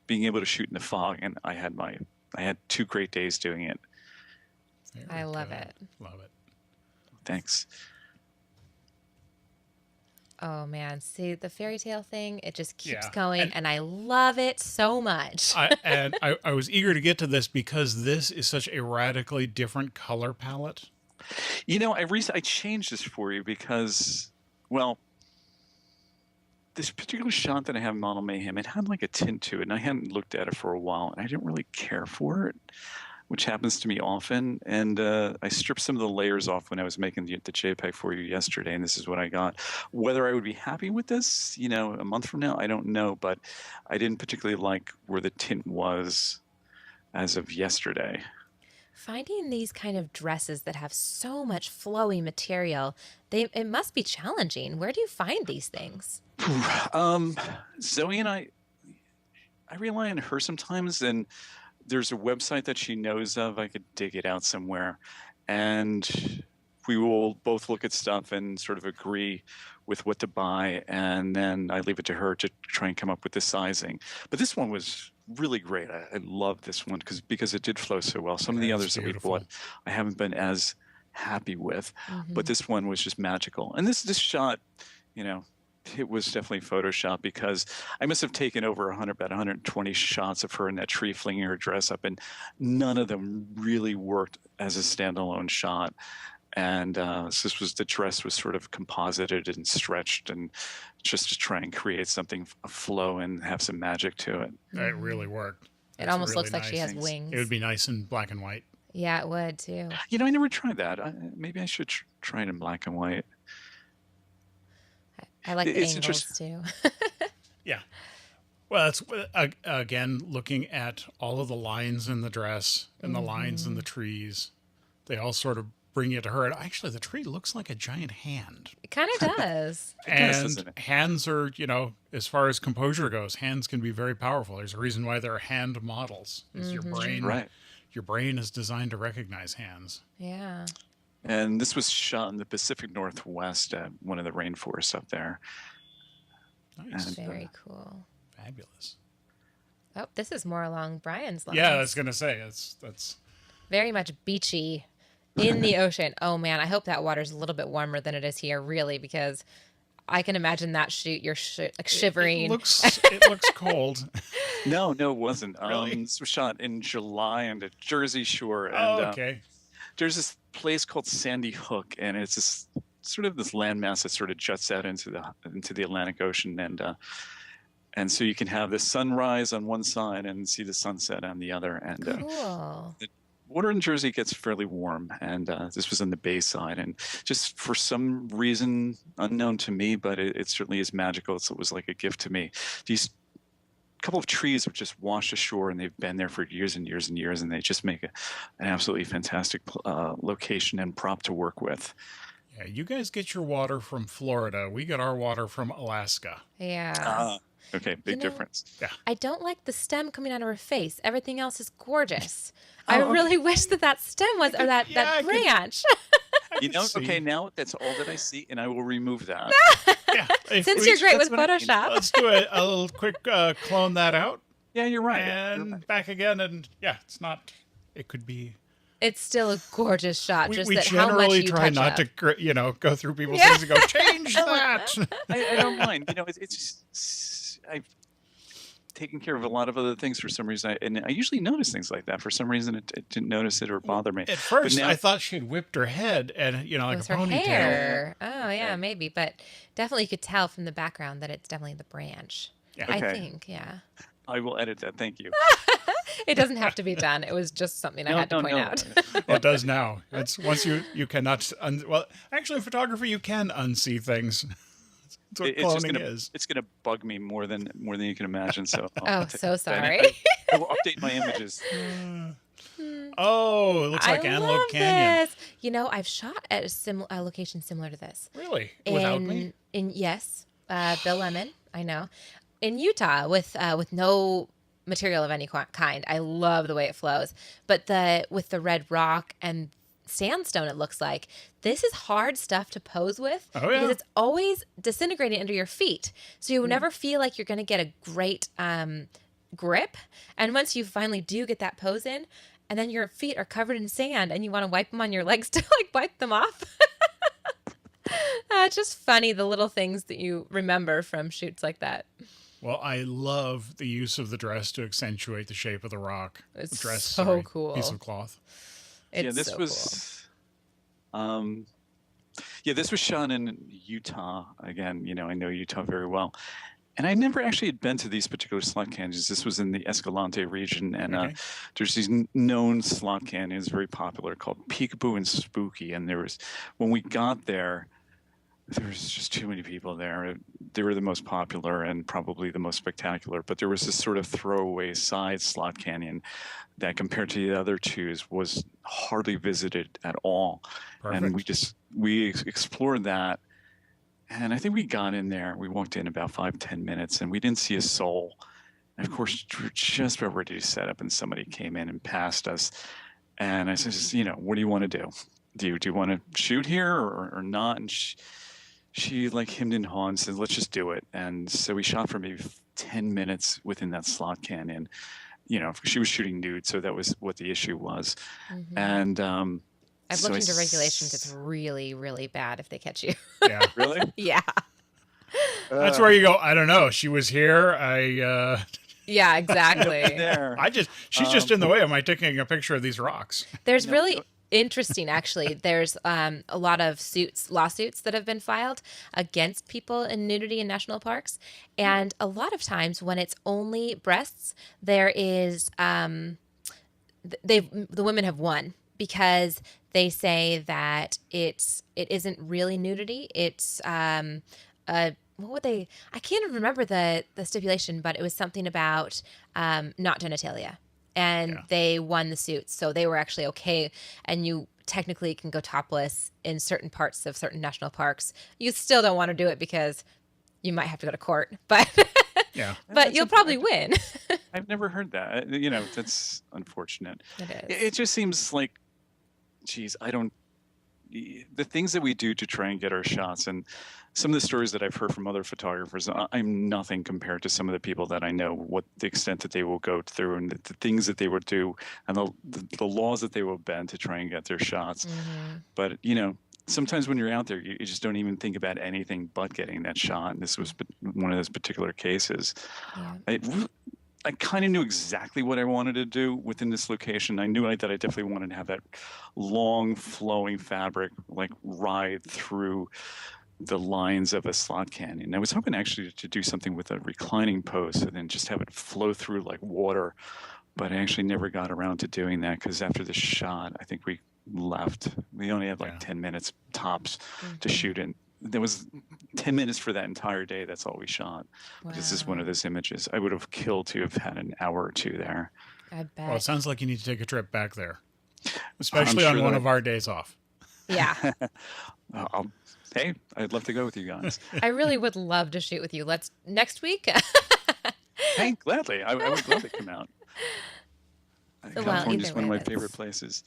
being able to shoot in the fog, and I had 2 great days doing it. Very I love good. it. Love it. Thanks. Oh man, see the fairy tale thing, it just keeps Yeah, going and I love it so much. I was eager to get to this because this is such a radically different color palette. You know, I changed this for you because, well, this particular shot that I have in Model Mayhem, it had like a tint to it, and I hadn't looked at it for a while, and I didn't really care for it, which happens to me often. And I stripped some of the layers off when I was making the JPEG for you yesterday, and this is what I got. Whether I would be happy with this, you know, a month from now, I don't know, but I didn't particularly like where the tint was as of yesterday. Finding these kind of dresses that have so much flowy material, it must be challenging. Where do you find these things? Zoe and I rely on her sometimes, and there's a website that she knows of. I could dig it out somewhere, and we will both look at stuff and sort of agree with what to buy, and then I leave it to her to try and come up with the sizing. But this one was really great. I love this one because it did flow so well. Some of the That's others that we beautiful. bought, I haven't been as happy with, Mm-hmm. but this one was just magical. And this shot, you know, it was definitely Photoshop because I must have taken over about 120 shots of her in that tree flinging her dress up, and none of them really worked as a standalone shot. And the dress was sort of composited and stretched, and just to try and create something, a flow, and have some magic to it. It really worked. It It's almost really looks like she nice. has wings. It would be nice in black and white. Yeah, it would too. You know, I never tried that. Maybe I should try it in black and white. I like the It's angles too. Yeah. Well, it's again looking at all of the lines in the dress and the lines in the trees. They all sort of bring you to her. And actually, the tree looks like a giant hand. It kind of does. does, And doesn't it? hands are, you know, as far as composure goes, hands can be very powerful. There's a reason why they're hand models. Is your brain, Right. your brain is designed to recognize hands. Yeah. And this was shot in the Pacific Northwest at one of the rainforests up there. Nice. And, Very cool. Fabulous. Oh, this is more along Brian's lines. Yeah, I was gonna say that's Very much beachy in the ocean. Oh man, I hope that water's a little bit warmer than it is here, really, because I can imagine that shoot. You're like shivering. It looks cold. No, it wasn't. Really? This was shot in July on the Jersey Shore. And Oh, okay. there's this place called Sandy Hook, and it's this sort of this landmass that sort of juts out into the Atlantic Ocean, and so you can have the sunrise on one side and see the sunset on the other. And Cool. the water in Jersey gets fairly warm, and this was on the bay side, and just for some reason unknown to me, but it certainly is magical. So it was like a gift to me. These couple of trees have just washed ashore, and they've been there for years and years and years, and they just make an absolutely fantastic location and prop to work with. Yeah, you guys get your water from Florida. We get our water from Alaska. Yeah. Okay, big know- difference. I don't like the stem coming out of her face. Everything else is gorgeous. Oh, I okay. really wish that stem was, or that Yeah, I could- branch. You know, See. okay, now that's all that I see, and I will remove that. Yeah, if Since we- you're great with that's what I mean. Photoshop. let's do a little quick clone that out. Yeah, you're right. and back again, and yeah, it's not. It could be. It's still a gorgeous shot. We, just we that how much generally you try touch not up. to, go through people's things and go change that. I don't mind. It's just I've taken care of a lot of other things for some reason, and I usually notice things like that. For some reason, it didn't notice it or bother me. At first, But now, I thought she had whipped her head and like It was a her ponytail. hair. Oh yeah, Yeah. maybe, but definitely you could tell from the background that it's definitely the branch. Yeah. I Okay. think, yeah. I will edit that. Thank you. It doesn't have to be done. It was just something I had to point out. It does now. It's once you cannot. Well, actually, in photography, you can unsee things. That's what It's just cloning gonna is. it's gonna bug me more than you can imagine. So Oh, so sorry. I will update my images. Oh, it looks like I Antelope love Canyon. this. I've shot at a location similar to this. Really? Without me? Yes, Bill Lemon. I know. In Utah, with no material of any kind. I love the way it flows, but with the red rock and sandstone, it looks like this is hard stuff to pose with Oh, yeah. because it's always disintegrating under your feet, so you never feel like you're going to get a great grip. And once you finally do get that pose in, and then your feet are covered in sand, and you want to wipe them on your legs to like wipe them off. It's just funny, the little things that you remember from shoots like that. Well, I love the use of the dress to accentuate the shape of the rock. It's Dress, so sorry, cool. Piece of cloth. It's Yeah, this so was this was shot in Utah. Again, I know Utah very well. And I never actually had been to these particular slot canyons. This was in the Escalante region, and Okay. there's these known slot canyons, very popular, called Peekaboo and Spooky. And when we got there was just too many people there. They were the most popular and probably the most spectacular. But there was this sort of throwaway side slot canyon that, compared to the other two, was hardly visited at all. Perfect. And we explored that. And I think we got in there. We walked in about 5-10 minutes, and we didn't see a soul. And of course, we were just about ready to set up, and somebody came in and passed us. And I said, what do you want to do? Do you want to shoot here or not? And she like hemmed and hawed and said, let's just do it. And so we shot for maybe 10 minutes within that slot canyon. She was shooting nude, so that was what the issue was. Mm-hmm. And I've so looked into regulations. It's really, really bad if they catch you. Yeah. Really? Yeah. That's where you go, I don't know. She was here. Yeah, exactly. There. She's just in the way of my taking a picture of these rocks. There's really interesting, actually. There's a lot of lawsuits that have been filed against people in nudity in national parks. And a lot of times when it's only breasts, there is, the women have won because they say that it isn't really nudity. It's, what would they, I can't even remember the stipulation, but it was something about not genitalia. And they won the suits, so they were actually okay. And you technically can go topless in certain parts of certain national parks. You still don't want to do it because you might have to go to court, but Yeah. but you'll probably win. I've never heard that. That's unfortunate. It is. It just seems like, geez, the things that we do to try and get our shots, and some of the stories that I've heard from other photographers, I'm nothing compared to some of the people that I know, what the extent that they will go through and the things that they would do and the laws that they will bend to try and get their shots. Mm-hmm. But, sometimes when you're out there, you just don't even think about anything but getting that shot. And this was one of those particular cases. Yeah. I kind of knew exactly what I wanted to do within this location. I knew that I definitely wanted to have that long flowing fabric like ride through the lines of a slot canyon. I was hoping actually to do something with a reclining post and then just have it flow through like water, but I actually never got around to doing that because after the shot, I think we left. We only had like 10 minutes tops to shoot in. There was 10 minutes for that entire day. That's all we shot. Wow. This is one of those images. I would have killed to have had an hour or two there. I bet. Well, it sounds like you need to take a trip back there, especially sure on one that of our days off. Yeah. Hey, I'd love to go with you guys. I really would love to shoot with you. Let's next week. Hey, gladly. I would gladly come out. Well, California is either one of way, my favorite places.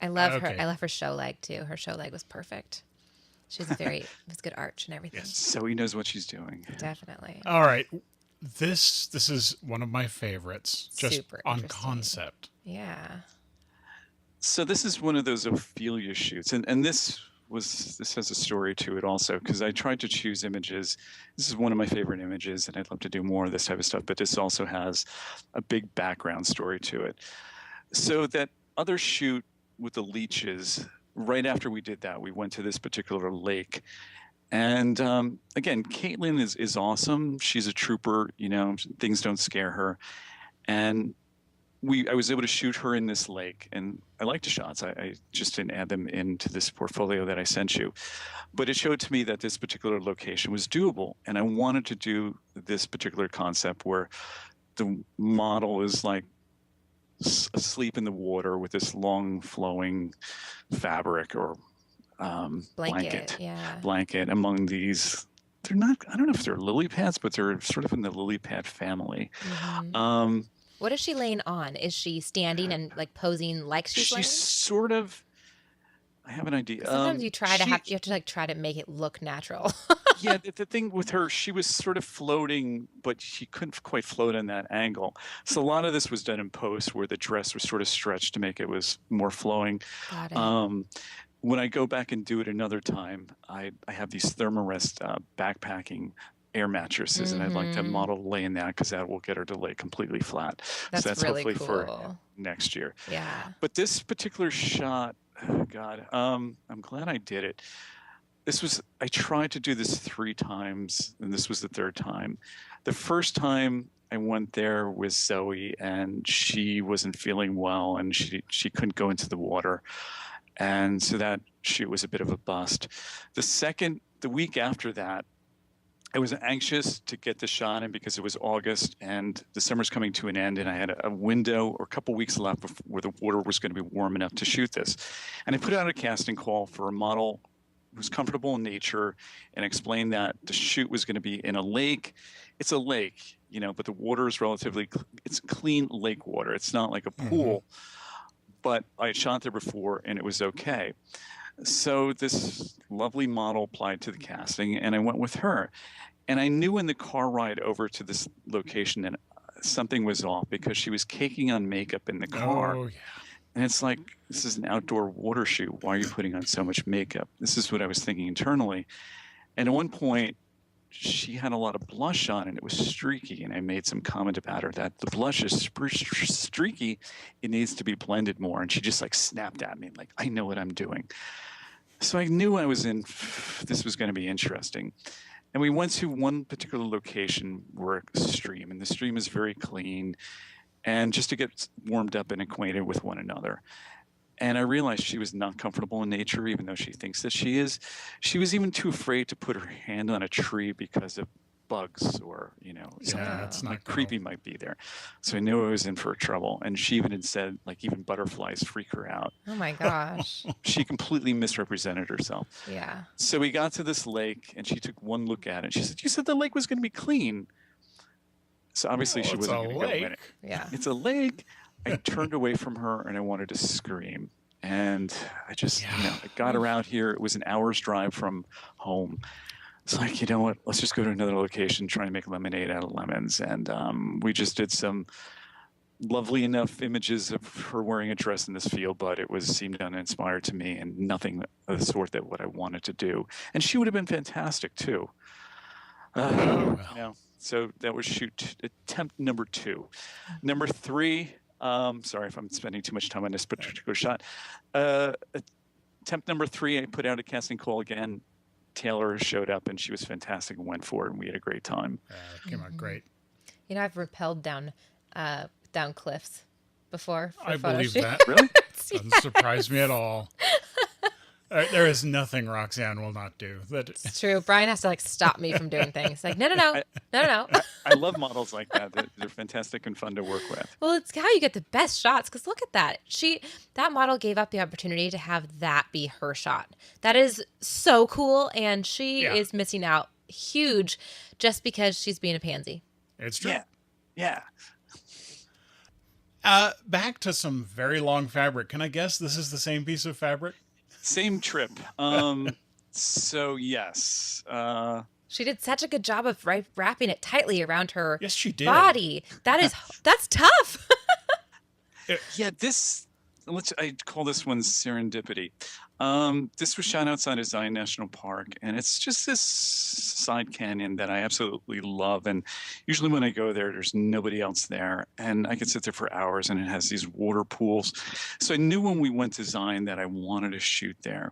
I love her. Okay. I love her show leg too. Her show leg was perfect. She's it was good arch and everything. So he knows what she's doing. Definitely. All right. This is one of my favorites, just Super on interesting. concept. Yeah. So this is one of those Ophelia shoots, and this has a story to it also, because I tried to choose images. This is one of my favorite images, and I'd love to do more of this type of stuff, but this also has a big background story to it. So that other shoot with the leeches, right after we did that, we went to this particular lake. And again, Caitlin is awesome. She's a trooper, things don't scare her. And I was able to shoot her in this lake, and I liked the shots. I just didn't add them into this portfolio that I sent you. But it showed to me that this particular location was doable. And I wanted to do this particular concept where the model is like asleep in the water with this long flowing fabric or blanket among these. They're not, I don't know if they're lily pads, but they're sort of in the lily pad family. Mm-hmm. What is she laying on? Is she standing and like posing like she's laying? She's sort of, I have an idea. Sometimes you have to like try to make it look natural. Yeah, the thing with her, she was sort of floating, but she couldn't quite float in that angle. So a lot of this was done in post, where the dress was sort of stretched to make it was more flowing. Got it. When I go back and do it another time, I have these Thermarest backpacking air mattresses, and I'd like to model lay in that, because that will get her to lay completely flat. That's So that's really hopefully cool. for next year. Yeah. But this particular shot, oh God, I'm glad I did it. I tried to do this 3 times, and this was the 3rd time. The first time I went there with Zoe, and she wasn't feeling well, and she couldn't go into the water. And so that shoot was a bit of a bust. The week after that, I was anxious to get the shot in, because it was August and the summer's coming to an end, and I had a window or a couple weeks left where the water was going to be warm enough to shoot this. And I put out a casting call for a model who's comfortable in nature, and explained that the shoot was going to be in a lake. It's a lake, but the water is it's clean lake water. It's not like a pool. But I had shot there before, and it was okay. So this lovely model applied to the casting, and I went with her. And I knew in the car ride over to this location that something was off, because she was caking on makeup in the car. Oh, yeah. And it's like, this is an outdoor water shoot. Why are you putting on so much makeup? This is what I was thinking internally. And at one point, she had a lot of blush on, and it was streaky. And I made some comment about her that the blush is streaky. It needs to be blended more. And she just like snapped at me, like, I know what I'm doing. So I knew this was going to be interesting. And we went to one particular location where a stream, and the stream is very clean, and just to get warmed up and acquainted with one another. And I realized she was not comfortable in nature, even though she thinks that she is. She was even too afraid to put her hand on a tree because of bugs or, something that's not creepy might be there. So I knew I was in for trouble. And she even had said, like, even butterflies freak her out. Oh my gosh. She completely misrepresented herself. Yeah. So we got to this lake, and she took one look at it. She said, "You said the lake was going to be clean." So obviously she wasn't going to go in it. Yeah. It's a lake. I turned away from her, and I wanted to scream. And I just, I got her out here. It was an hour's drive from home. It's like, you know what? Let's just go to another location, try and make lemonade out of lemons. And we just did some lovely enough images of her wearing a dress in this field, but it seemed uninspired to me, and nothing of the sort that what I wanted to do. And she would have been fantastic too. So that was shoot attempt number 2. Number 3. Sorry if I'm spending too much time on this particular shot. Attempt number 3, I put out a casting call again. Taylor showed up, and she was fantastic and went for it, and we had a great time. It came out great. I've rappelled down cliffs before. I photo believe shoot. that. Really? Doesn't surprise me at all. There is nothing Roxanne will not do. It's true. Brian has to like stop me from doing things. Like, no. I love models like that. They're fantastic and fun to work with. Well, it's how you get the best shots. Because look at that. That model gave up the opportunity to have that be her shot. That is so cool, and she is missing out huge just because she's being a pansy. It's true. Yeah. Back to some very long fabric. Can I guess this is the same piece of fabric? Same trip. So yes. She did such a good job of wrapping it tightly around her Yes, she did. body. That's tough. Yeah, I call this one Serendipity. This was shot outside of Zion National Park, and it's just this side canyon that I absolutely love. And usually when I go there, there's nobody else there, and I could sit there for hours, and it has these water pools. So I knew when we went to Zion that I wanted to shoot there.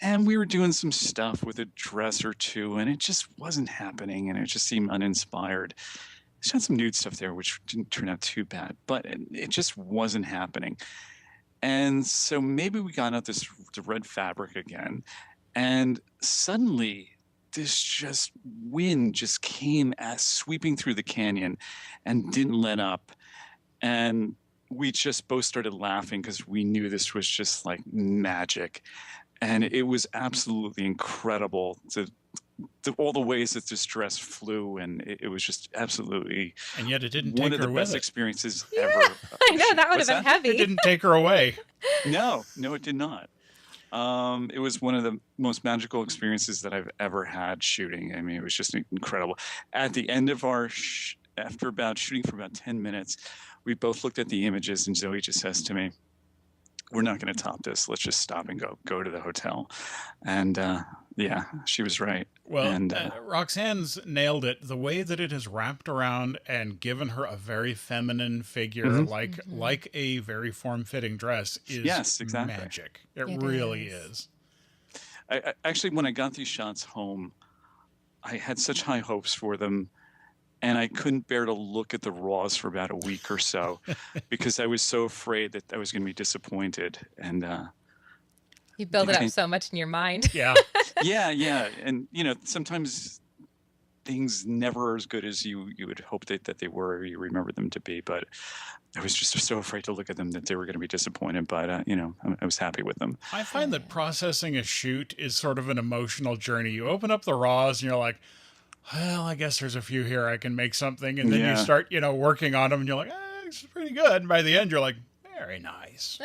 And we were doing some stuff with a dress or two, and it just wasn't happening, and it just seemed uninspired. Shot some nude stuff there, which didn't turn out too bad, but it just wasn't happening. And so maybe we got out the red fabric again, and suddenly this just wind just came as sweeping through the canyon and didn't let up. And we just both started laughing because we knew this was just like magic. And it was absolutely incredible all the ways that this dress flew, and it was just absolutely, and yet it didn't one take of her the with best it. experiences Yeah, ever. I know that would have What's been that? heavy. It didn't take her away. No, it did not. It was one of the most magical experiences that I've ever had shooting. I mean, it was just incredible. At the end of our, after about shooting for about 10 minutes, we both looked at the images, and Zoe just says to me, "We're not going to top this. Let's just stop and go to the hotel." And yeah, she was right. Well, and Roxanne's nailed it. The way that it has wrapped around and given her a very feminine figure, like a very form-fitting dress, is yes, exactly. magic. It It really is. is. I actually, when I got these shots home, I had such high hopes for them, and I couldn't bear to look at the raws for about a week or so because I was so afraid that I was going to be disappointed. And You build it up so much in your mind. Yeah. yeah. And, sometimes things never are as good as you would hope that they were or you remember them to be. But I was just so afraid to look at them that they were going to be disappointed. But, I was happy with them. I find that processing a shoot is sort of an emotional journey. You open up the raws and you're like, well, I guess there's a few here I can make something. And then you start, working on them and you're like, it's pretty good. And by the end, you're like, very nice.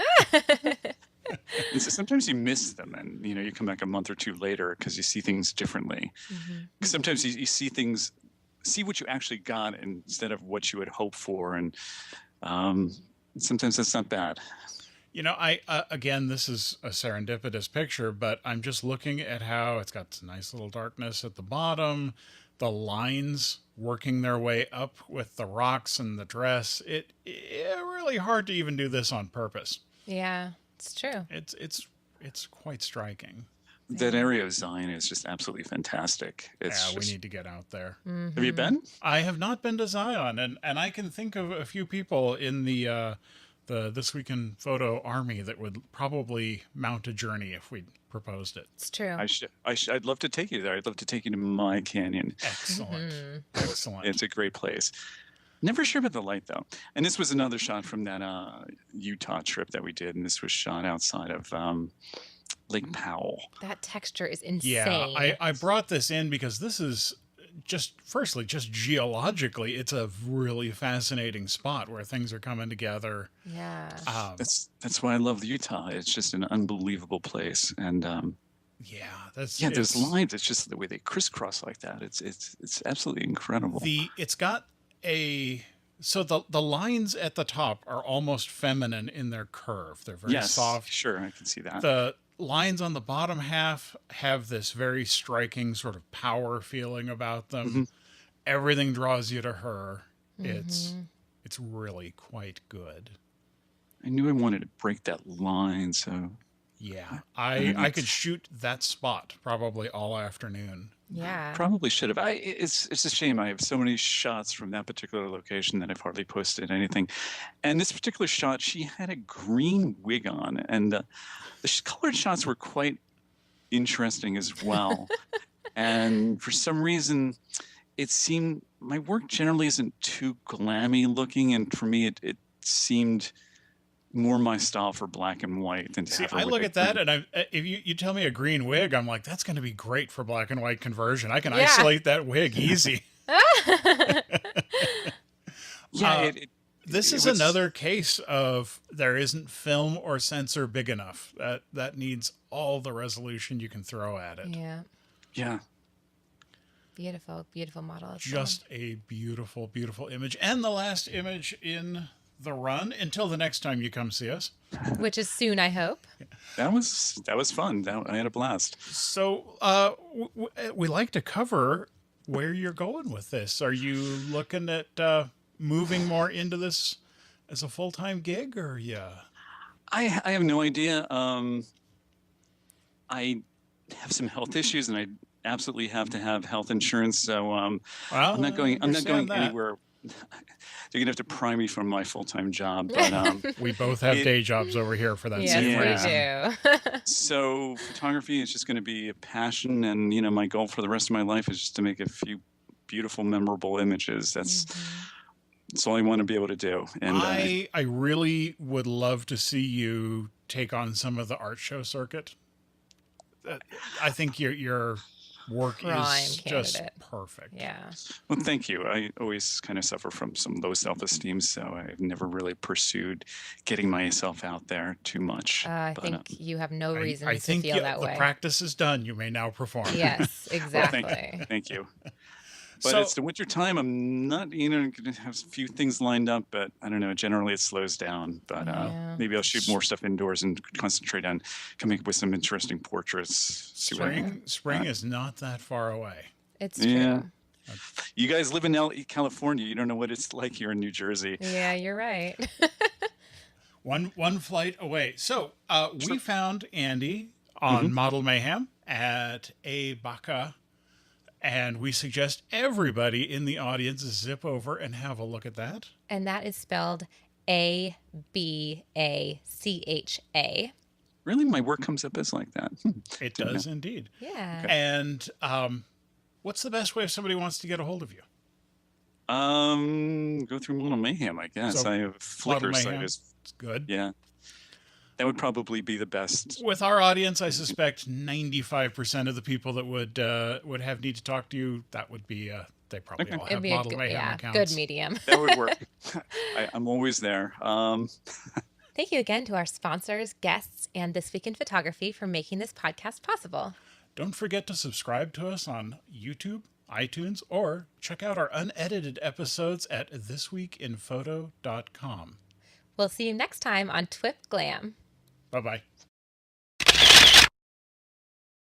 And so sometimes you miss them, and you come back a month or two later because you see things differently. Mm-hmm. Sometimes you see what you actually got instead of what you had hoped for, and sometimes that's not bad. I again, this is a serendipitous picture, but I'm just looking at how it's got some nice little darkness at the bottom, the lines working their way up with the rocks and the dress. It's really hard to even do this on purpose. Yeah, it's true. It's quite striking. That area of Zion is just absolutely fantastic. We need to get out there. Mm-hmm. Have you been? I have not been to Zion, and I can think of a few people in the This Week in Photo army that would probably mount a journey if we proposed it. It's true. I'd love to take you there. I'd love to take you to my canyon. Excellent. Mm-hmm. Excellent. It's a great place. Never sure about the light, though. And this was another shot from that Utah trip that we did, and this was shot outside of Lake Powell. That texture is insane. Yeah, I brought this in because this is just geologically, it's a really fascinating spot where things are coming together. Yeah. That's why I love Utah. It's just an unbelievable place, and those lines. It's just the way they crisscross like that. It's absolutely incredible. So the lines at the top are almost feminine in their curve. They're very soft. Sure, I can see that. The lines on the bottom half have this very striking sort of power feeling about them. Mm-hmm. Everything draws you to her. Mm-hmm. It's really quite good. I knew I wanted to break that line, so yeah, I could shoot that spot probably all afternoon. Yeah, probably should have. It's a shame. I have so many shots from that particular location that I've hardly posted anything. And this particular shot, she had a green wig on, and the colored shots were quite interesting as well. And for some reason, it seemed my work generally isn't too glammy looking, and for me, it seemed more my style for black and white than to see. Have I look at that, and if you tell me a green wig, I'm like, that's going to be great for black and white conversion. I can isolate that wig easy. This is another case of there isn't film or sensor big enough. That needs all the resolution you can throw at it. Yeah. Yeah. Beautiful, beautiful model. Just a beautiful, beautiful image. And the last image in the run until the next time you come see us. Which is soon, I hope. That was fun. I had a blast. So we like to cover where you're going with this. Are you looking at moving more into this as a full-time gig, or I have no idea. I have some health issues, and I absolutely have to have health insurance. So I'm not going anywhere. You're gonna have to pry me from my full-time job. But we both have day jobs over here for that same reason. Yes, we do. So photography is just going to be a passion, and my goal for the rest of my life is just to make a few beautiful, memorable images. That's all I want to be able to do. And I really would love to see you take on some of the art show circuit. I think your work is just perfect. Yeah. Well, thank you. I always kind of suffer from some low self-esteem, so I've never really pursued getting myself out there too much. I think you have no reason I to think feel that way. The practice is done. You may now perform. Yes, exactly. Well, thank you. But it's the winter time. I'm not, going to have a few things lined up, but I don't know. Generally, it slows down. But maybe I'll shoot more stuff indoors and concentrate on coming up with some interesting portraits. Spring is not that far away. It's true. You guys live in California. You don't know what it's like here in New Jersey. Yeah, you're right. One flight away. So we found Andy on Model Mayhem at a Bacha. And we suggest everybody in the audience zip over and have a look at that. And that is spelled ABACHA. Really? My work comes up as like that? It does indeed. Yeah. Okay. And what's the best way if somebody wants to get a hold of you? Go through Model Mayhem, I guess. So, I have Flickr site. It's good. Yeah. That would probably be the best. With our audience, I suspect 95% of the people that would have need to talk to you, that would be they probably all have Model Mayhem accounts. Good medium. That would work. I'm always there. Thank you again to our sponsors, guests, and This Week in Photography for making this podcast possible. Don't forget to subscribe to us on YouTube, iTunes, or check out our unedited episodes at thisweekinphoto.com. We'll see you next time on TWiP GLAM. Bye-bye.